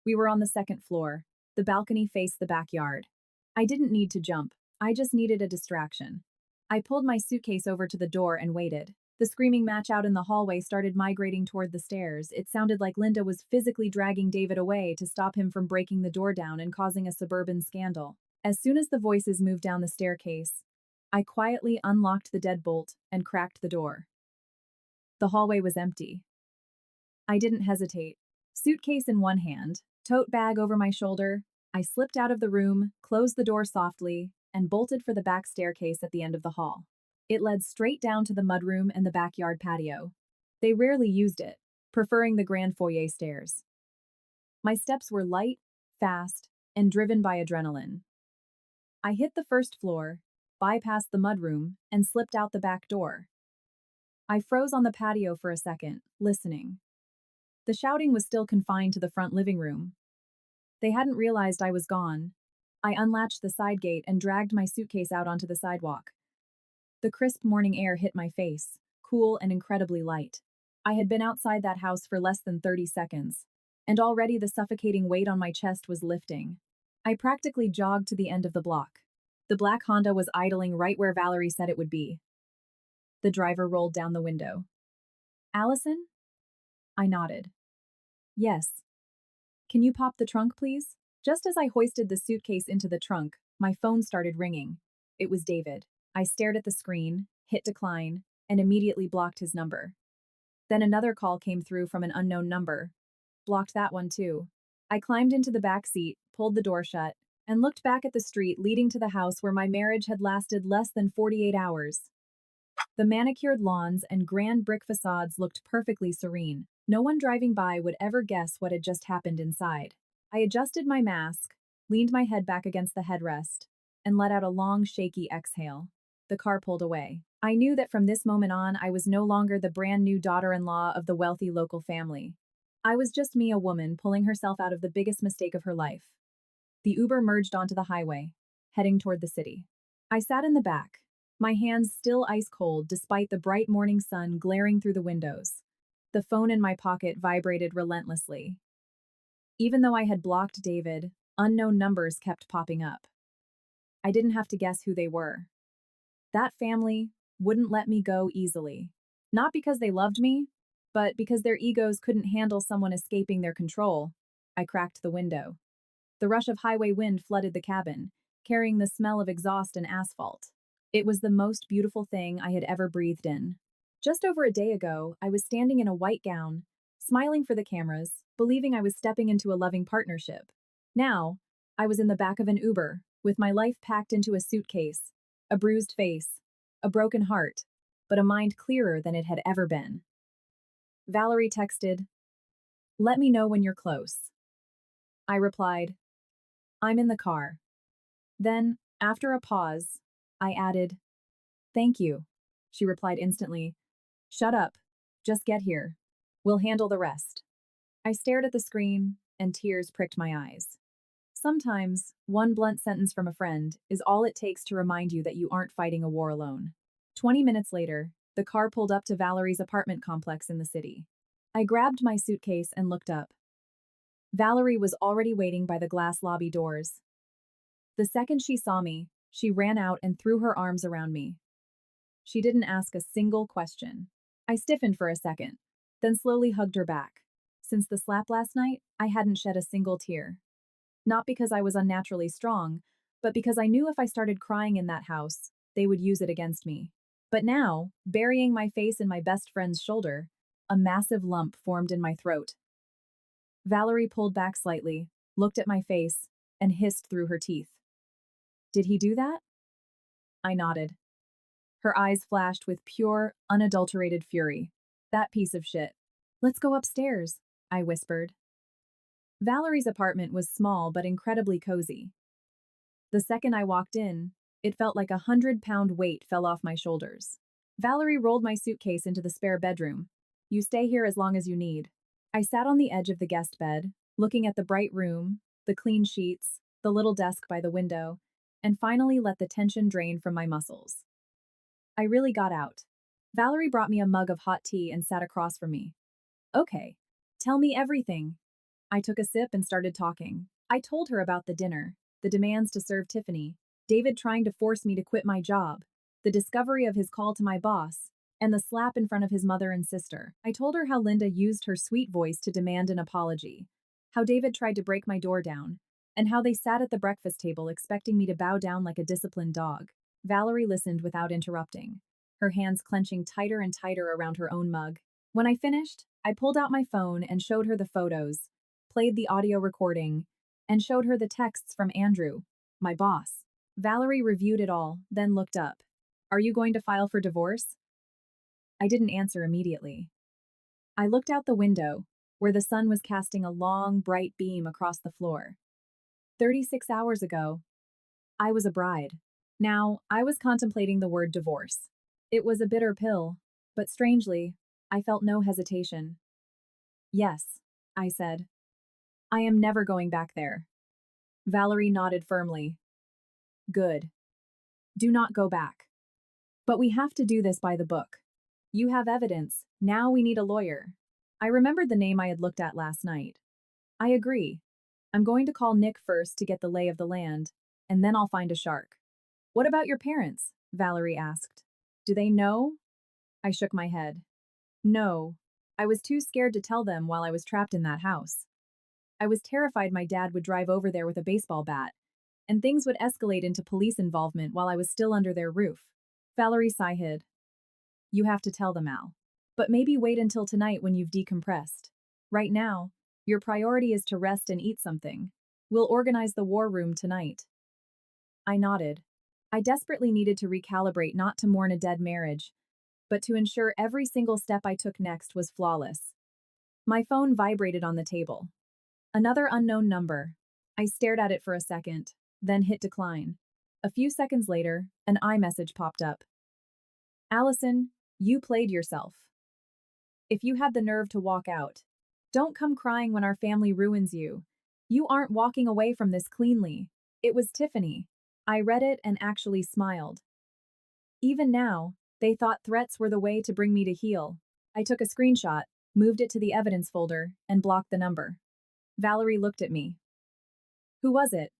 We were on the second floor. The balcony faced the backyard. I didn't need to jump. I just needed a distraction. I pulled my suitcase over to the door and waited. The screaming match out in the hallway started migrating toward the stairs. It sounded like Linda was physically dragging David away to stop him from breaking the door down and causing a suburban scandal. As soon as the voices moved down the staircase, I quietly unlocked the deadbolt and cracked the door. The hallway was empty. I didn't hesitate. Suitcase in one hand, tote bag over my shoulder, I slipped out of the room, closed the door softly, and bolted for the back staircase at the end of the hall. It led straight down to the mudroom and the backyard patio. They rarely used it, preferring the grand foyer stairs. My steps were light, fast, and driven by adrenaline. I hit the first floor, bypassed the mudroom, and slipped out the back door. I froze on the patio for a second, listening. The shouting was still confined to the front living room. They hadn't realized I was gone. I unlatched the side gate and dragged my suitcase out onto the sidewalk. The crisp morning air hit my face, cool and incredibly light. I had been outside that house for less than 30 seconds, and already the suffocating weight on my chest was lifting. I practically jogged to the end of the block. The black Honda was idling right where Valerie said it would be. The driver rolled down the window. "Allison?" I nodded. "Yes. Can you pop the trunk, please?" Just as I hoisted the suitcase into the trunk, my phone started ringing. It was David. I stared at the screen, hit decline, and immediately blocked his number. Then another call came through from an unknown number. Blocked that one too. I climbed into the back seat, pulled the door shut, and looked back at the street leading to the house where my marriage had lasted less than 48 hours. The manicured lawns and grand brick facades looked perfectly serene. No one driving by would ever guess what had just happened inside. I adjusted my mask, leaned my head back against the headrest, and let out a long, shaky exhale. The car pulled away. I knew that from this moment on, I was no longer the brand new daughter-in-law of the wealthy local family. I was just me, a woman pulling herself out of the biggest mistake of her life. The Uber merged onto the highway, heading toward the city. I sat in the back, my hands still ice cold despite the bright morning sun glaring through the windows. The phone in my pocket vibrated relentlessly. Even though I had blocked David, unknown numbers kept popping up. I didn't have to guess who they were. That family wouldn't let me go easily. Not because they loved me, but because their egos couldn't handle someone escaping their control. I cracked the window. The rush of highway wind flooded the cabin, carrying the smell of exhaust and asphalt. It was the most beautiful thing I had ever breathed in. Just over a day ago, I was standing in a white gown, smiling for the cameras, believing I was stepping into a loving partnership. Now, I was in the back of an Uber, with my life packed into a suitcase, a bruised face, a broken heart, but a mind clearer than it had ever been. Valerie texted, "Let me know when you're close." I replied, "I'm in the car." Then, after a pause, I added, "Thank you." She replied instantly, "Shut up. Just get here. We'll handle the rest." I stared at the screen, and tears pricked my eyes. Sometimes, one blunt sentence from a friend is all it takes to remind you that you aren't fighting a war alone. 20 minutes later, the car pulled up to Valerie's apartment complex in the city. I grabbed my suitcase and looked up. Valerie was already waiting by the glass lobby doors. The second she saw me, she ran out and threw her arms around me. She didn't ask a single question. I stiffened for a second, then slowly hugged her back. Since the slap last night, I hadn't shed a single tear. Not because I was unnaturally strong, but because I knew if I started crying in that house, they would use it against me. But now, burying my face in my best friend's shoulder, a massive lump formed in my throat. Valerie pulled back slightly, looked at my face, and hissed through her teeth. "Did he do that?" I nodded. Her eyes flashed with pure, unadulterated fury. "That piece of shit. Let's go upstairs," I whispered. Valerie's apartment was small but incredibly cozy. The second I walked in, it felt like 100-pound weight fell off my shoulders. Valerie rolled my suitcase into the spare bedroom. "You stay here as long as you need." I sat on the edge of the guest bed, looking at the bright room, the clean sheets, the little desk by the window, and finally let the tension drain from my muscles. I really got out. Valerie brought me a mug of hot tea and sat across from me. Okay. Tell me everything. I took a sip and started talking. I told her about the dinner, the demands to serve Tiffany, David trying to force me to quit my job, the discovery of his call to my boss, and the slap in front of his mother and sister. I told her how Linda used her sweet voice to demand an apology, how David tried to break my door down, and how they sat at the breakfast table expecting me to bow down like a disciplined dog. Valerie listened without interrupting, her hands clenching tighter and tighter around her own mug. When I finished, I pulled out my phone and showed her the photos, played the audio recording, and showed her the texts from Andrew, my boss. Valerie reviewed it all, then looked up. Are you going to file for divorce? I didn't answer immediately. I looked out the window, where the sun was casting a long, bright beam across the floor. 36 hours ago, I was a bride. Now, I was contemplating the word divorce. It was a bitter pill, but strangely, I felt no hesitation. Yes, I said. I am never going back there. Valerie nodded firmly. Good. Do not go back. But we have to do this by the book. You have evidence, now we need a lawyer. I remembered the name I had looked at last night. I agree. I'm going to call Nick first to get the lay of the land, and then I'll find a shark. What about your parents? Valerie asked. Do they know? I shook my head. No. I was too scared to tell them while I was trapped in that house. I was terrified my dad would drive over there with a baseball bat, and things would escalate into police involvement while I was still under their roof. Valerie sighed. You have to tell them, Al. But maybe wait until tonight when you've decompressed. Right now, your priority is to rest and eat something. We'll organize the war room tonight. I nodded. I desperately needed to recalibrate, not to mourn a dead marriage, but to ensure every single step I took next was flawless. My phone vibrated on the table. Another unknown number. I stared at it for a second, then hit decline. A few seconds later, an iMessage popped up. Allison, you played yourself. If you had the nerve to walk out, don't come crying when our family ruins you. You aren't walking away from this cleanly. It was Tiffany. I read it and actually smiled. Even now, they thought threats were the way to bring me to heel. I took a screenshot, moved it to the evidence folder, and blocked the number. Valerie looked at me. Who was it?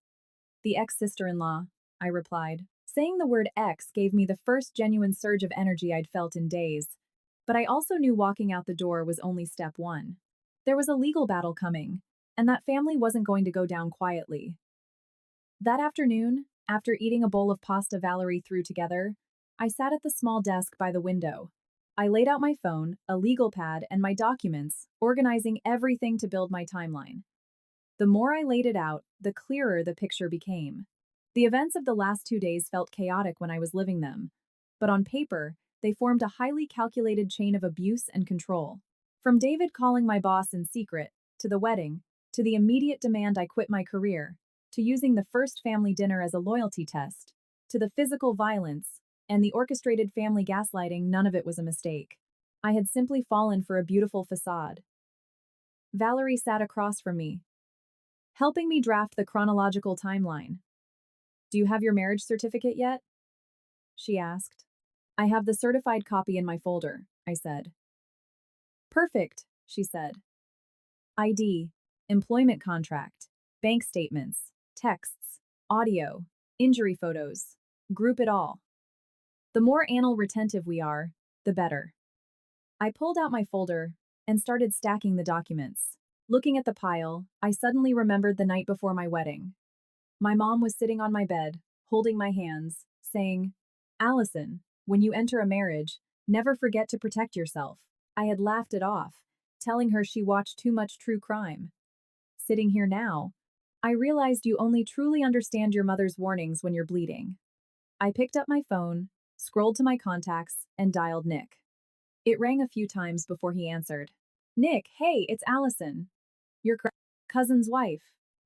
The ex-sister-in-law, I replied. Saying the word ex gave me the first genuine surge of energy I'd felt in days. But I also knew walking out the door was only step one. There was a legal battle coming, and that family wasn't going to go down quietly. That afternoon, after eating a bowl of pasta Valerie threw together, I sat at the small desk by the window. I laid out my phone, a legal pad, and my documents, organizing everything to build my timeline. The more I laid it out, the clearer the picture became. The events of the last 2 days felt chaotic when I was living them, but on paper, they formed a highly calculated chain of abuse and control. From David calling my boss in secret, to the wedding, to the immediate demand I quit my career, to using the first family dinner as a loyalty test, to the physical violence, and the orchestrated family gaslighting, none of it was a mistake. I had simply fallen for a beautiful facade. Valerie sat across from me, helping me draft the chronological timeline. Do you have your marriage certificate yet? She asked. I have the certified copy in my folder, I said. Perfect, she said. ID, employment contract, bank statements, texts, audio, injury photos. Group it all. The more anal retentive we are, the better. I pulled out my folder and started stacking the documents. Looking at the pile, I suddenly remembered the night before my wedding. My mom was sitting on my bed, holding my hands, saying, Allison, when you enter a marriage, never forget to protect yourself. I had laughed it off, telling her she watched too much true crime. Sitting here now, I realized you only truly understand your mother's warnings when you're bleeding. I picked up my phone, scrolled to my contacts, and dialed Nick. It rang a few times before he answered. Nick, hey, it's Allison. Your cousin's wife.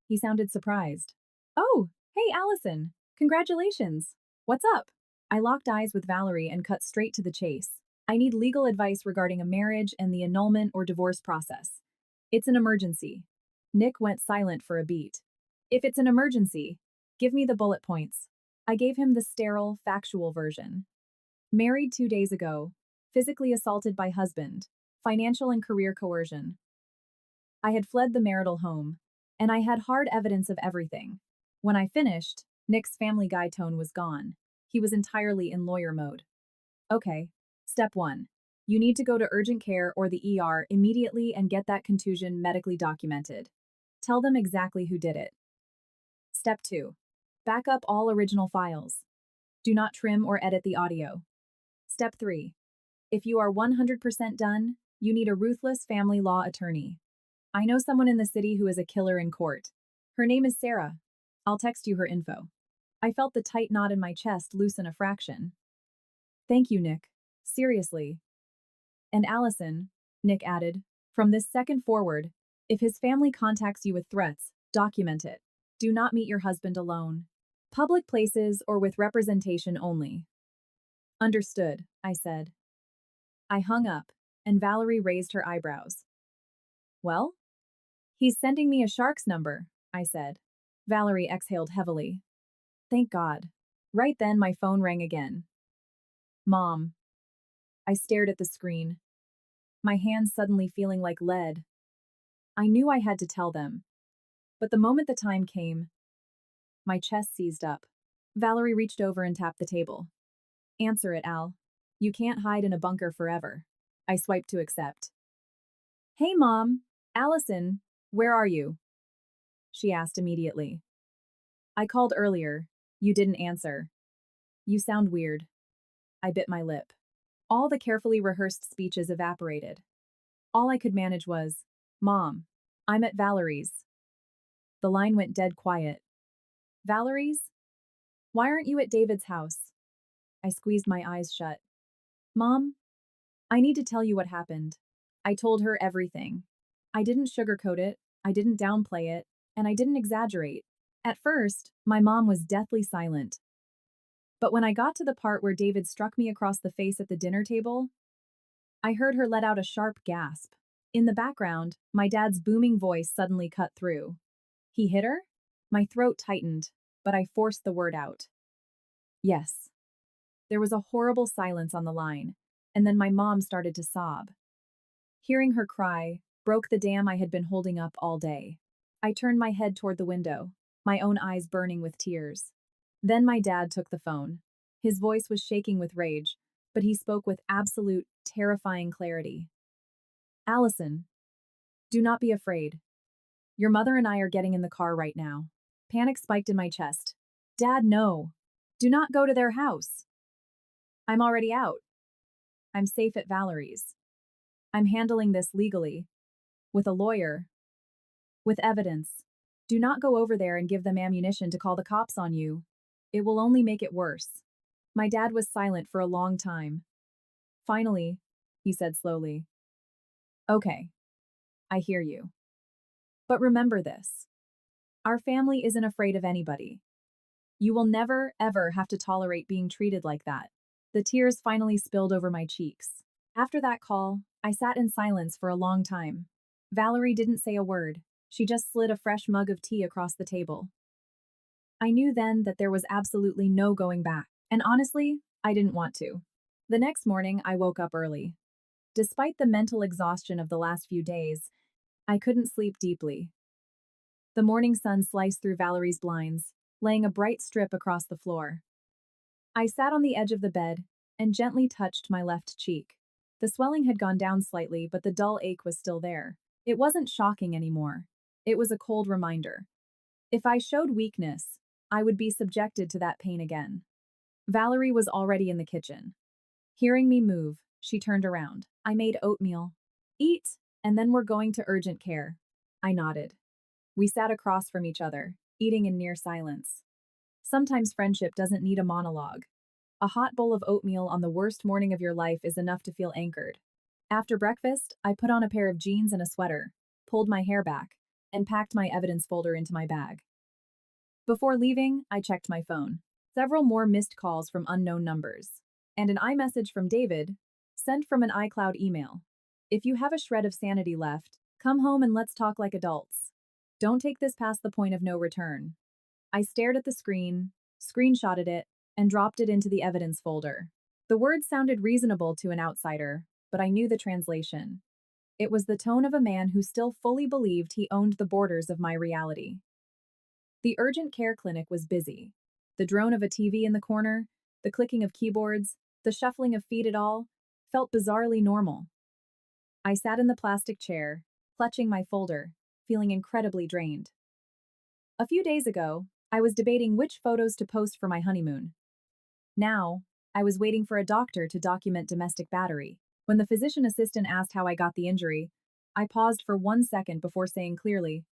He sounded surprised. Oh, hey, Allison. Congratulations. What's up? I locked eyes with Valerie and cut straight to the chase. I need legal advice regarding a marriage and the annulment or divorce process. It's an emergency. Nick went silent for a beat. If it's an emergency, give me the bullet points. I gave him the sterile, factual version. Married 2 days ago. Physically assaulted by husband. Financial and career coercion. I had fled the marital home, and I had hard evidence of everything. When I finished, Nick's Family Guy tone was gone. He was entirely in lawyer mode. Okay. Step 1. You need to go to urgent care or the ER immediately and get that contusion medically documented. Tell them exactly who did it. Step 2. Back up all original files. Do not trim or edit the audio. Step 3. If you are 100% done, you need a ruthless family law attorney. I know someone in the city who is a killer in court. Her name is Sarah. I'll text you her info. I felt the tight knot in my chest loosen a fraction. Thank you, Nick. Seriously. And Allison, Nick added, from this second forward, if his family contacts you with threats, document it. Do not meet your husband alone. Public places or with representation only. Understood, I said. I hung up, and Valerie raised her eyebrows. Well? He's sending me a shark's number, I said. Valerie exhaled heavily. Thank God. Right then my phone rang again. Mom. I stared at the screen, my hands suddenly feeling like lead. I knew I had to tell them. But the moment the time came, my chest seized up. Valerie reached over and tapped the table. Answer it, Al. You can't hide in a bunker forever. I swiped to accept. Hey, Mom. Allison, where are you? She asked immediately. I called earlier. You didn't answer. You sound weird. I bit my lip. All the carefully rehearsed speeches evaporated. All I could manage was, Mom, I'm at Valerie's. The line went dead quiet. Valerie's? Why aren't you at David's house? I squeezed my eyes shut. Mom, I need to tell you what happened. I told her everything. I didn't sugarcoat it, I didn't downplay it, and I didn't exaggerate. At first, my mom was deathly silent. But when I got to the part where David struck me across the face at the dinner table, I heard her let out a sharp gasp. In the background, my dad's booming voice suddenly cut through. He hit her? My throat tightened, but I forced the word out. Yes. There was a horrible silence on the line, and then my mom started to sob. Hearing her cry broke the dam I had been holding up all day. I turned my head toward the window, my own eyes burning with tears. Then my dad took the phone. His voice was shaking with rage, but he spoke with absolute, terrifying clarity. Allison, do not be afraid. Your mother and I are getting in the car right now. Panic spiked in my chest. Dad, no. Do not go to their house. I'm already out. I'm safe at Valerie's. I'm handling this legally. With a lawyer. With evidence. Do not go over there and give them ammunition to call the cops on you. It will only make it worse. My dad was silent for a long time. Finally, he said slowly. Okay. I hear you. But remember this. Our family isn't afraid of anybody. You will never, ever have to tolerate being treated like that. The tears finally spilled over my cheeks. After that call, I sat in silence for a long time. Valerie didn't say a word. She just slid a fresh mug of tea across the table. I knew then that there was absolutely no going back, and honestly, I didn't want to. The next morning, I woke up early. Despite the mental exhaustion of the last few days, I couldn't sleep deeply. The morning sun sliced through Valerie's blinds, laying a bright strip across the floor. I sat on the edge of the bed and gently touched my left cheek. The swelling had gone down slightly, but the dull ache was still there. It wasn't shocking anymore. It was a cold reminder. If I showed weakness, I would be subjected to that pain again. Valerie was already in the kitchen. Hearing me move, she turned around. I made oatmeal. Eat, and then we're going to urgent care. I nodded. We sat across from each other, eating in near silence. Sometimes friendship doesn't need a monologue. A hot bowl of oatmeal on the worst morning of your life is enough to feel anchored. After breakfast, I put on a pair of jeans and a sweater, pulled my hair back, and packed my evidence folder into my bag. Before leaving, I checked my phone. Several more missed calls from unknown numbers. And an iMessage from David, sent from an iCloud email. If you have a shred of sanity left, come home and let's talk like adults. Don't take this past the point of no return. I stared at the screen, screenshotted it, and dropped it into the evidence folder. The words sounded reasonable to an outsider, but I knew the translation. It was the tone of a man who still fully believed he owned the borders of my reality. The urgent care clinic was busy. The drone of a TV in the corner, the clicking of keyboards, the shuffling of feet, it all felt bizarrely normal. I sat in the plastic chair, clutching my folder, feeling incredibly drained. A few days ago, I was debating which photos to post for my honeymoon. Now, I was waiting for a doctor to document domestic battery. When the physician assistant asked how I got the injury, I paused for 1 second before saying clearly,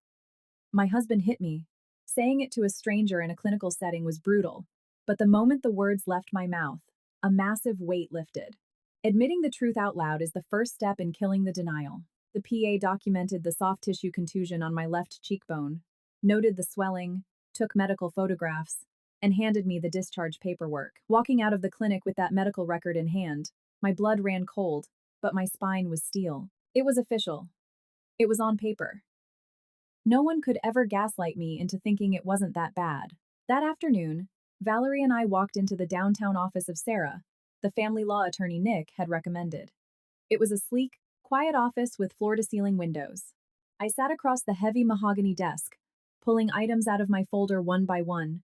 "My husband hit me." Saying it to a stranger in a clinical setting was brutal, but the moment the words left my mouth, a massive weight lifted. Admitting the truth out loud is the first step in killing the denial. The PA documented the soft tissue contusion on my left cheekbone, noted the swelling, took medical photographs, and handed me the discharge paperwork. Walking out of the clinic with that medical record in hand, my blood ran cold, but my spine was steel. It was official. It was on paper. No one could ever gaslight me into thinking it wasn't that bad. That afternoon, Valerie and I walked into the downtown office of Sarah, the family law attorney Nick had recommended. It was a sleek, quiet office with floor-to-ceiling windows. I sat across the heavy mahogany desk, pulling items out of my folder one by one.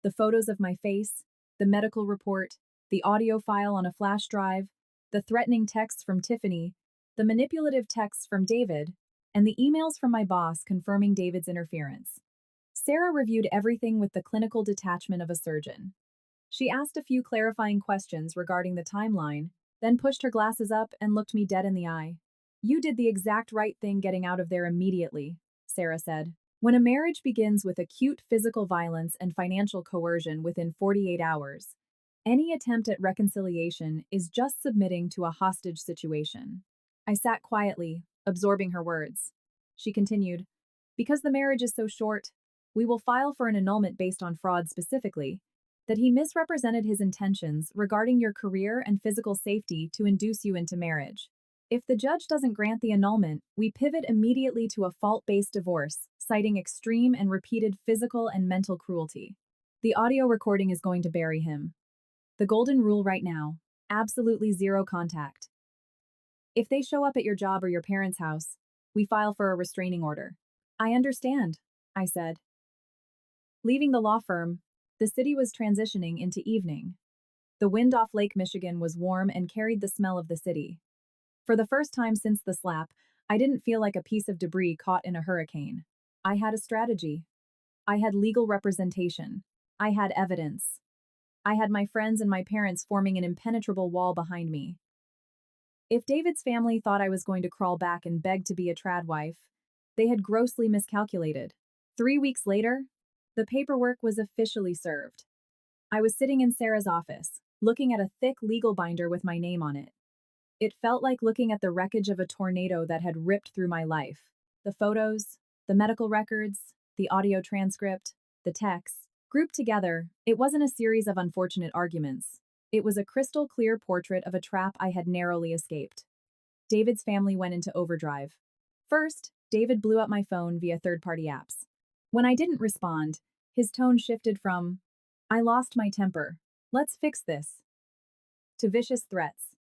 The photos of my face, the medical report, the audio file on a flash drive, the threatening texts from Tiffany, the manipulative texts from David, and the emails from my boss confirming David's interference. Sarah reviewed everything with the clinical detachment of a surgeon. She asked a few clarifying questions regarding the timeline, then pushed her glasses up and looked me dead in the eye. "You did the exact right thing getting out of there immediately," Sarah said. "When a marriage begins with acute physical violence and financial coercion within 48 hours, any attempt at reconciliation is just submitting to a hostage situation." I sat quietly, absorbing her words. She continued, "Because the marriage is so short, we will file for an annulment based on fraud specifically, that he misrepresented his intentions regarding your career and physical safety to induce you into marriage. If the judge doesn't grant the annulment, we pivot immediately to a fault-based divorce, citing extreme and repeated physical and mental cruelty. The audio recording is going to bury him. The golden rule right now, absolutely zero contact. If they show up at your job or your parents' house, we file for a restraining order." "I understand," I said. Leaving the law firm, the city was transitioning into evening. The wind off Lake Michigan was warm and carried the smell of the city. For the first time since the slap, I didn't feel like a piece of debris caught in a hurricane. I had a strategy. I had legal representation. I had evidence. I had my friends and my parents forming an impenetrable wall behind me. If David's family thought I was going to crawl back and beg to be a trad wife, they had grossly miscalculated. 3 weeks later, the paperwork was officially served. I was sitting in Sarah's office, looking at a thick legal binder with my name on it. It felt like looking at the wreckage of a tornado that had ripped through my life. The photos, the medical records, the audio transcript, the texts. Grouped together, it wasn't a series of unfortunate arguments. It was a crystal clear portrait of a trap I had narrowly escaped. David's family went into overdrive. First, David blew up my phone via third-party apps. When I didn't respond, his tone shifted from, "I lost my temper. Let's fix this," to vicious threats.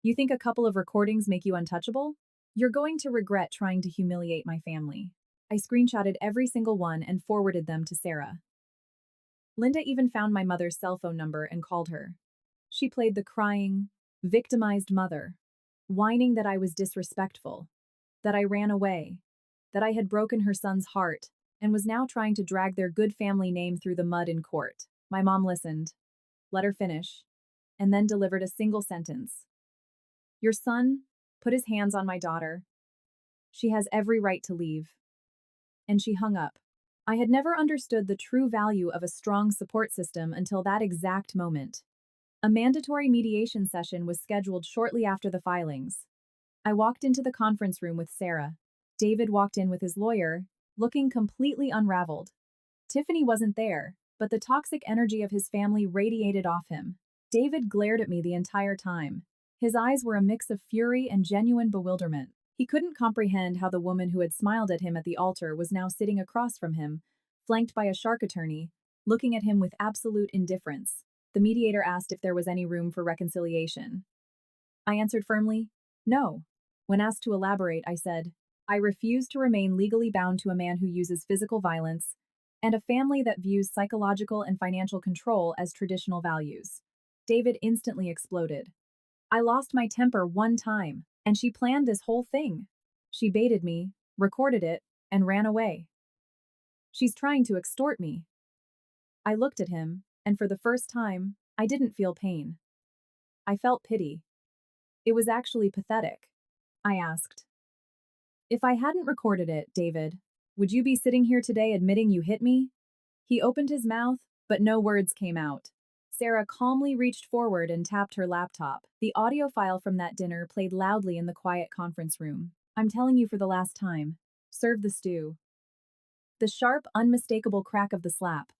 "You think a couple of recordings make you untouchable? You're going to regret trying to humiliate my family." I screenshotted every single one and forwarded them to Sarah. Linda even found my mother's cell phone number and called her. She played the crying, victimized mother, whining that I was disrespectful, that I ran away, that I had broken her son's heart, and was now trying to drag their good family name through the mud in court. My mom listened, let her finish, and then delivered a single sentence. "Your son put his hands on my daughter. She has every right to leave." And she hung up. I had never understood the true value of a strong support system until that exact moment. A mandatory mediation session was scheduled shortly after the filings. I walked into the conference room with Sarah. David walked in with his lawyer, looking completely unraveled. Tiffany wasn't there, but the toxic energy of his family radiated off him. David glared at me the entire time. His eyes were a mix of fury and genuine bewilderment. He couldn't comprehend how the woman who had smiled at him at the altar was now sitting across from him, flanked by a shark attorney, looking at him with absolute indifference. The mediator asked if there was any room for reconciliation. I answered firmly, no. When asked to elaborate, I said, I refuse to remain legally bound to a man who uses physical violence and a family that views psychological and financial control as traditional values. David instantly exploded. I lost my temper one time, and she planned this whole thing. She baited me, recorded it, and ran away. She's trying to extort me. I looked at him, and for the first time, I didn't feel pain. I felt pity. It was actually pathetic. I asked, if I hadn't recorded it, David, would you be sitting here today admitting you hit me? He opened his mouth, but no words came out. Sarah calmly reached forward and tapped her laptop. The audio file from that dinner played loudly in the quiet conference room. I'm telling you for the last time. Serve the stew. The sharp, unmistakable crack of the slap.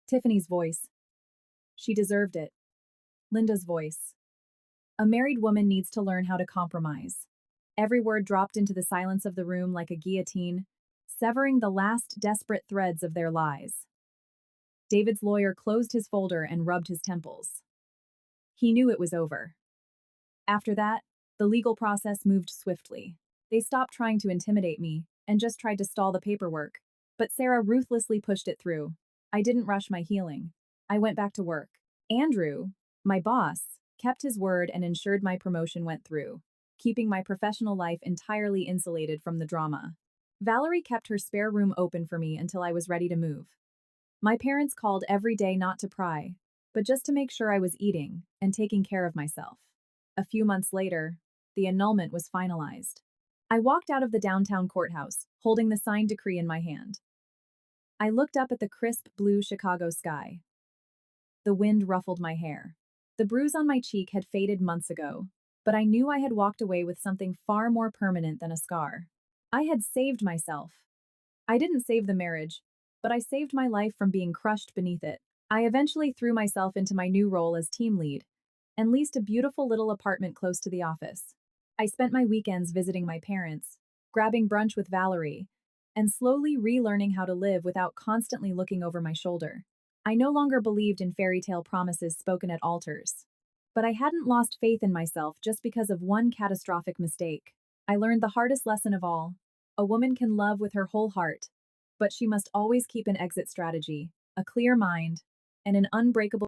Tiffany's voice. She deserved it. Linda's voice. A married woman needs to learn how to compromise. Every word dropped into the silence of the room like a guillotine, severing the last desperate threads of their lies. David's lawyer closed his folder and rubbed his temples. He knew it was over. After that, the legal process moved swiftly. They stopped trying to intimidate me and just tried to stall the paperwork, but Sarah ruthlessly pushed it through. I didn't rush my healing. I went back to work. Andrew, my boss, kept his word and ensured my promotion went through, keeping my professional life entirely insulated from the drama. Valerie kept her spare room open for me until I was ready to move. My parents called every day not to pry, but just to make sure I was eating and taking care of myself. A few months later, the annulment was finalized. I walked out of the downtown courthouse, holding the signed decree in my hand. I looked up at the crisp blue Chicago sky. The wind ruffled my hair. The bruise on my cheek had faded months ago, but I knew I had walked away with something far more permanent than a scar. I had saved myself. I didn't save the marriage, but I saved my life from being crushed beneath it. I eventually threw myself into my new role as team lead and leased a beautiful little apartment close to the office. I spent my weekends visiting my parents, grabbing brunch with Valerie, and slowly relearning how to live without constantly looking over my shoulder. I no longer believed in fairy tale promises spoken at altars. But I hadn't lost faith in myself just because of one catastrophic mistake. I learned the hardest lesson of all. A woman can love with her whole heart, but she must always keep an exit strategy, a clear mind, and an unbreakable